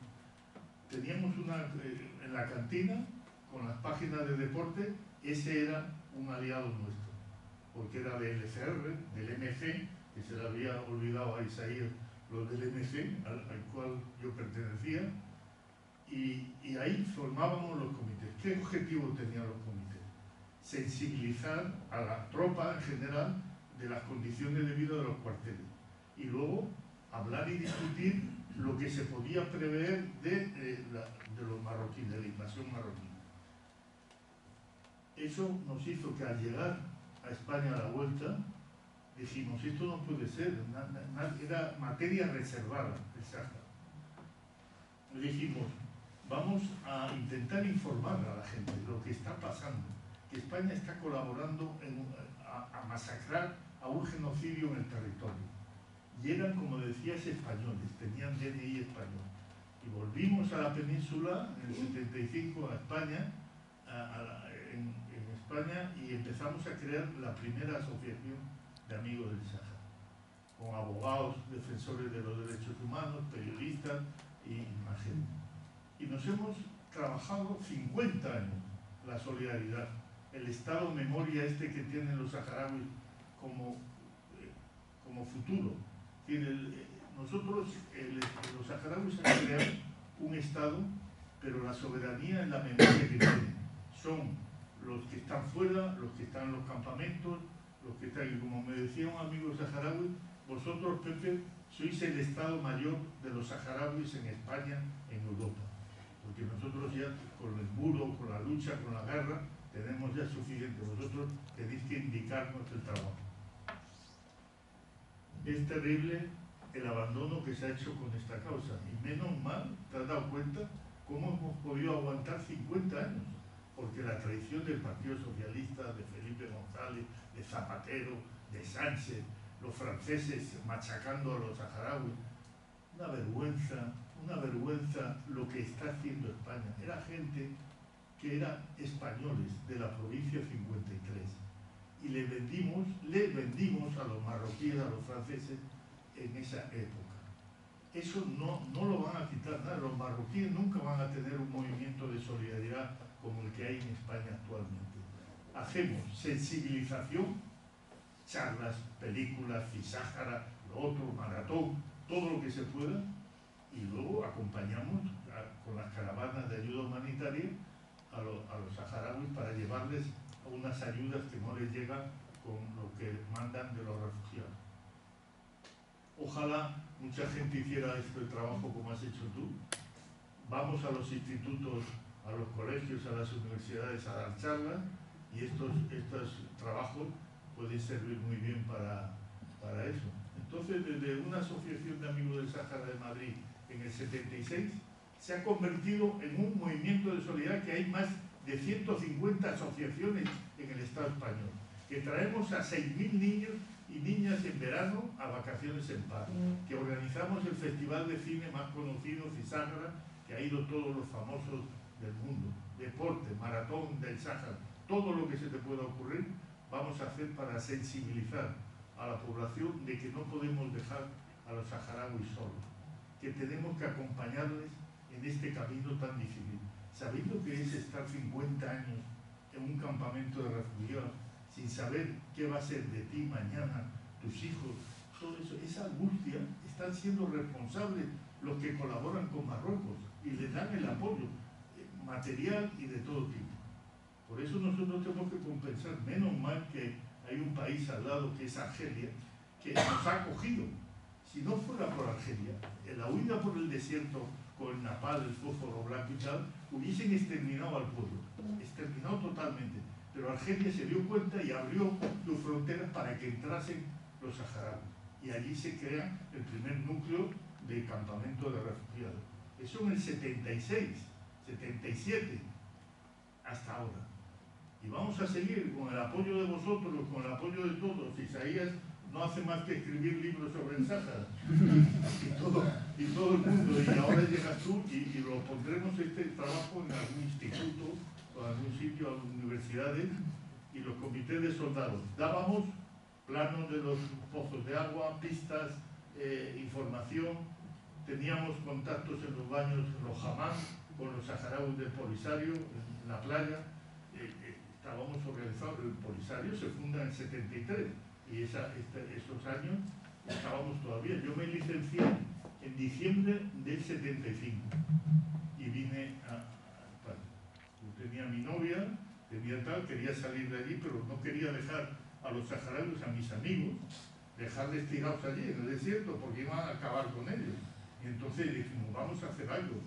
teníamos en la cantina, con las páginas de deporte, ese era un aliado nuestro, porque era del LCR, del MC, que se le había olvidado a Isaías los del MC, al cual yo pertenecía, y ahí formábamos los comités. ¿Qué objetivo tenían los comités? Sensibilizar a la tropa en general de las condiciones de vida de los cuarteles y luego hablar y discutir lo que se podía prever de los marroquíes, de la invasión marroquí. Eso nos hizo que al llegar a España a la vuelta dijimos, esto no puede ser, era materia reservada el Sáhara. Dijimos, vamos a intentar informar a la gente de lo que está pasando, que España está colaborando a masacrar, a un genocidio en el territorio. Y eran, como decías, españoles, tenían DNI español. Y volvimos a la península en el 75 a España, en España, y empezamos a crear la primera asociación de amigos del Sáhara, con abogados, defensores de los derechos humanos, periodistas y más gente. Y nos hemos trabajado 50 años la solidaridad, el estado de memoria este que tienen los saharauis como futuro. Nosotros, los saharauis han creado un estado, pero la soberanía es la memoria que tienen. Son los que están fuera, los que están en los campamentos, los que están, y como me decía un amigo saharaui, vosotros, Pepe, sois el estado mayor de los saharauis en España, en Europa. Porque nosotros ya, con el muro, con la lucha, con la guerra, tenemos ya suficiente. Vosotros tenéis que indicarnos el trabajo. Es terrible el abandono que se ha hecho con esta causa. Y menos mal, te has dado cuenta cómo hemos podido aguantar 50 años. Porque la traición del Partido Socialista, de Felipe González, de Zapatero, de Sánchez, los franceses machacando a los saharauis, una vergüenza lo que está haciendo España. Era gente que eran españoles de la provincia 53 y le vendimos a los marroquíes, a los franceses en esa época. Eso no lo van a quitar nada. Los marroquíes nunca van a tener un movimiento de solidaridad como el que hay en España actualmente. Hacemos sensibilización, charlas, películas, Sáhara, lo otro, maratón, todo lo que se pueda, y luego acompañamos con las caravanas de ayuda humanitaria a los saharauis para llevarles unas ayudas que no les llegan con lo que mandan de los refugiados. Ojalá mucha gente hiciera este trabajo como has hecho tú. Vamos a los institutos, a los colegios, a las universidades a dar charlas, y estos trabajos pueden servir muy bien para eso. Entonces, desde una asociación de amigos del Sáhara de Madrid en el 76, se ha convertido en un movimiento de solidaridad que hay más de 150 asociaciones en el Estado español, que traemos a 6.000 niños y niñas en verano a vacaciones en paz, que organizamos el festival de cine más conocido, Sáhara, que ha ido todos los famosos del mundo, deporte, maratón del Sáhara, todo lo que se te pueda ocurrir, vamos a hacer para sensibilizar a la población de que no podemos dejar a los saharauis solos, que tenemos que acompañarles en este camino tan difícil, sabiendo que es estar 50 años en un campamento de refugiados, sin saber qué va a ser de ti mañana, tus hijos, todo eso, esa angustia, están siendo responsables los que colaboran con Marruecos y les dan el apoyo material y de todo tipo. Por eso nosotros tenemos que compensar, menos mal que hay un país al lado que es Argelia, que nos ha acogido. Si no fuera por Argelia, en la huida por el desierto con el napal, el fósforo blanco y tal, hubiesen exterminado al pueblo, exterminado totalmente. Pero Argelia se dio cuenta y abrió sus fronteras para que entrasen los saharauis. Y allí se crea el primer núcleo de campamento de refugiados. Eso en el 76, 77, hasta ahora. Y vamos a seguir con el apoyo de vosotros, con el apoyo de todos. Isaías no hace más que escribir libros sobre el Sáhara y todo el mundo, y ahora llegas tú y lo pondremos este trabajo en algún instituto o en algún sitio, a las universidades y los comités de soldados. Dábamos planos de los pozos de agua, pistas, información, teníamos contactos en los baños, en los hammams, con los saharauis del Polisario, en la playa. Estábamos organizados, el Polisario se funda en el 73 y esos años estábamos todavía. Yo me licencié en diciembre del 75 y vine a España. Yo tenía mi novia, tenía tal, quería salir de allí, pero no quería dejar a los saharauis, a mis amigos, dejarles tirados allí en el desierto porque iban a acabar con ellos. Y entonces dijimos, vamos a hacer algo.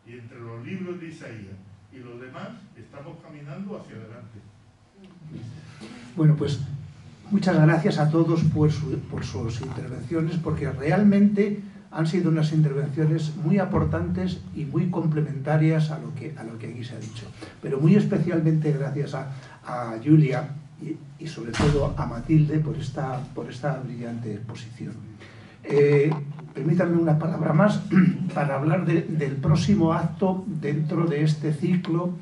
Y entre los libros de Isaías y los demás, estamos caminando hacia adelante. Bueno, pues muchas gracias a todos por sus intervenciones, porque realmente han sido unas intervenciones muy aportantes y muy complementarias a lo que aquí se ha dicho. Pero muy especialmente gracias a Julia y sobre todo a Matilde por esta brillante exposición. Permítanme una palabra más para hablar del próximo acto dentro de este ciclo,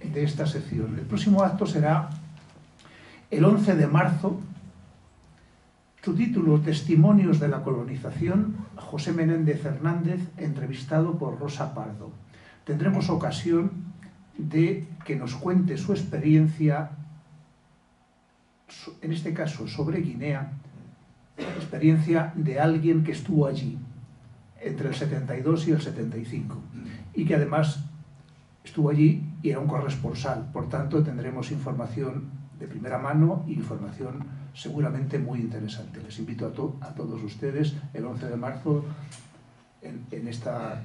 de esta sección. El próximo acto será el 11 de marzo. Su título, Testimonios de la colonización, José Menéndez Hernández, entrevistado por Rosa Pardo. Tendremos ocasión de que nos cuente su experiencia, en este caso sobre Guinea, experiencia de alguien que estuvo allí entre el 72 y el 75 y que además estuvo allí y era un corresponsal. Por tanto, tendremos información de primera mano e información seguramente muy interesante. Les invito a todos ustedes el 11 de marzo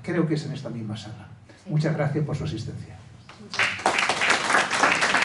creo que es en esta misma sala. Muchas gracias por su asistencia.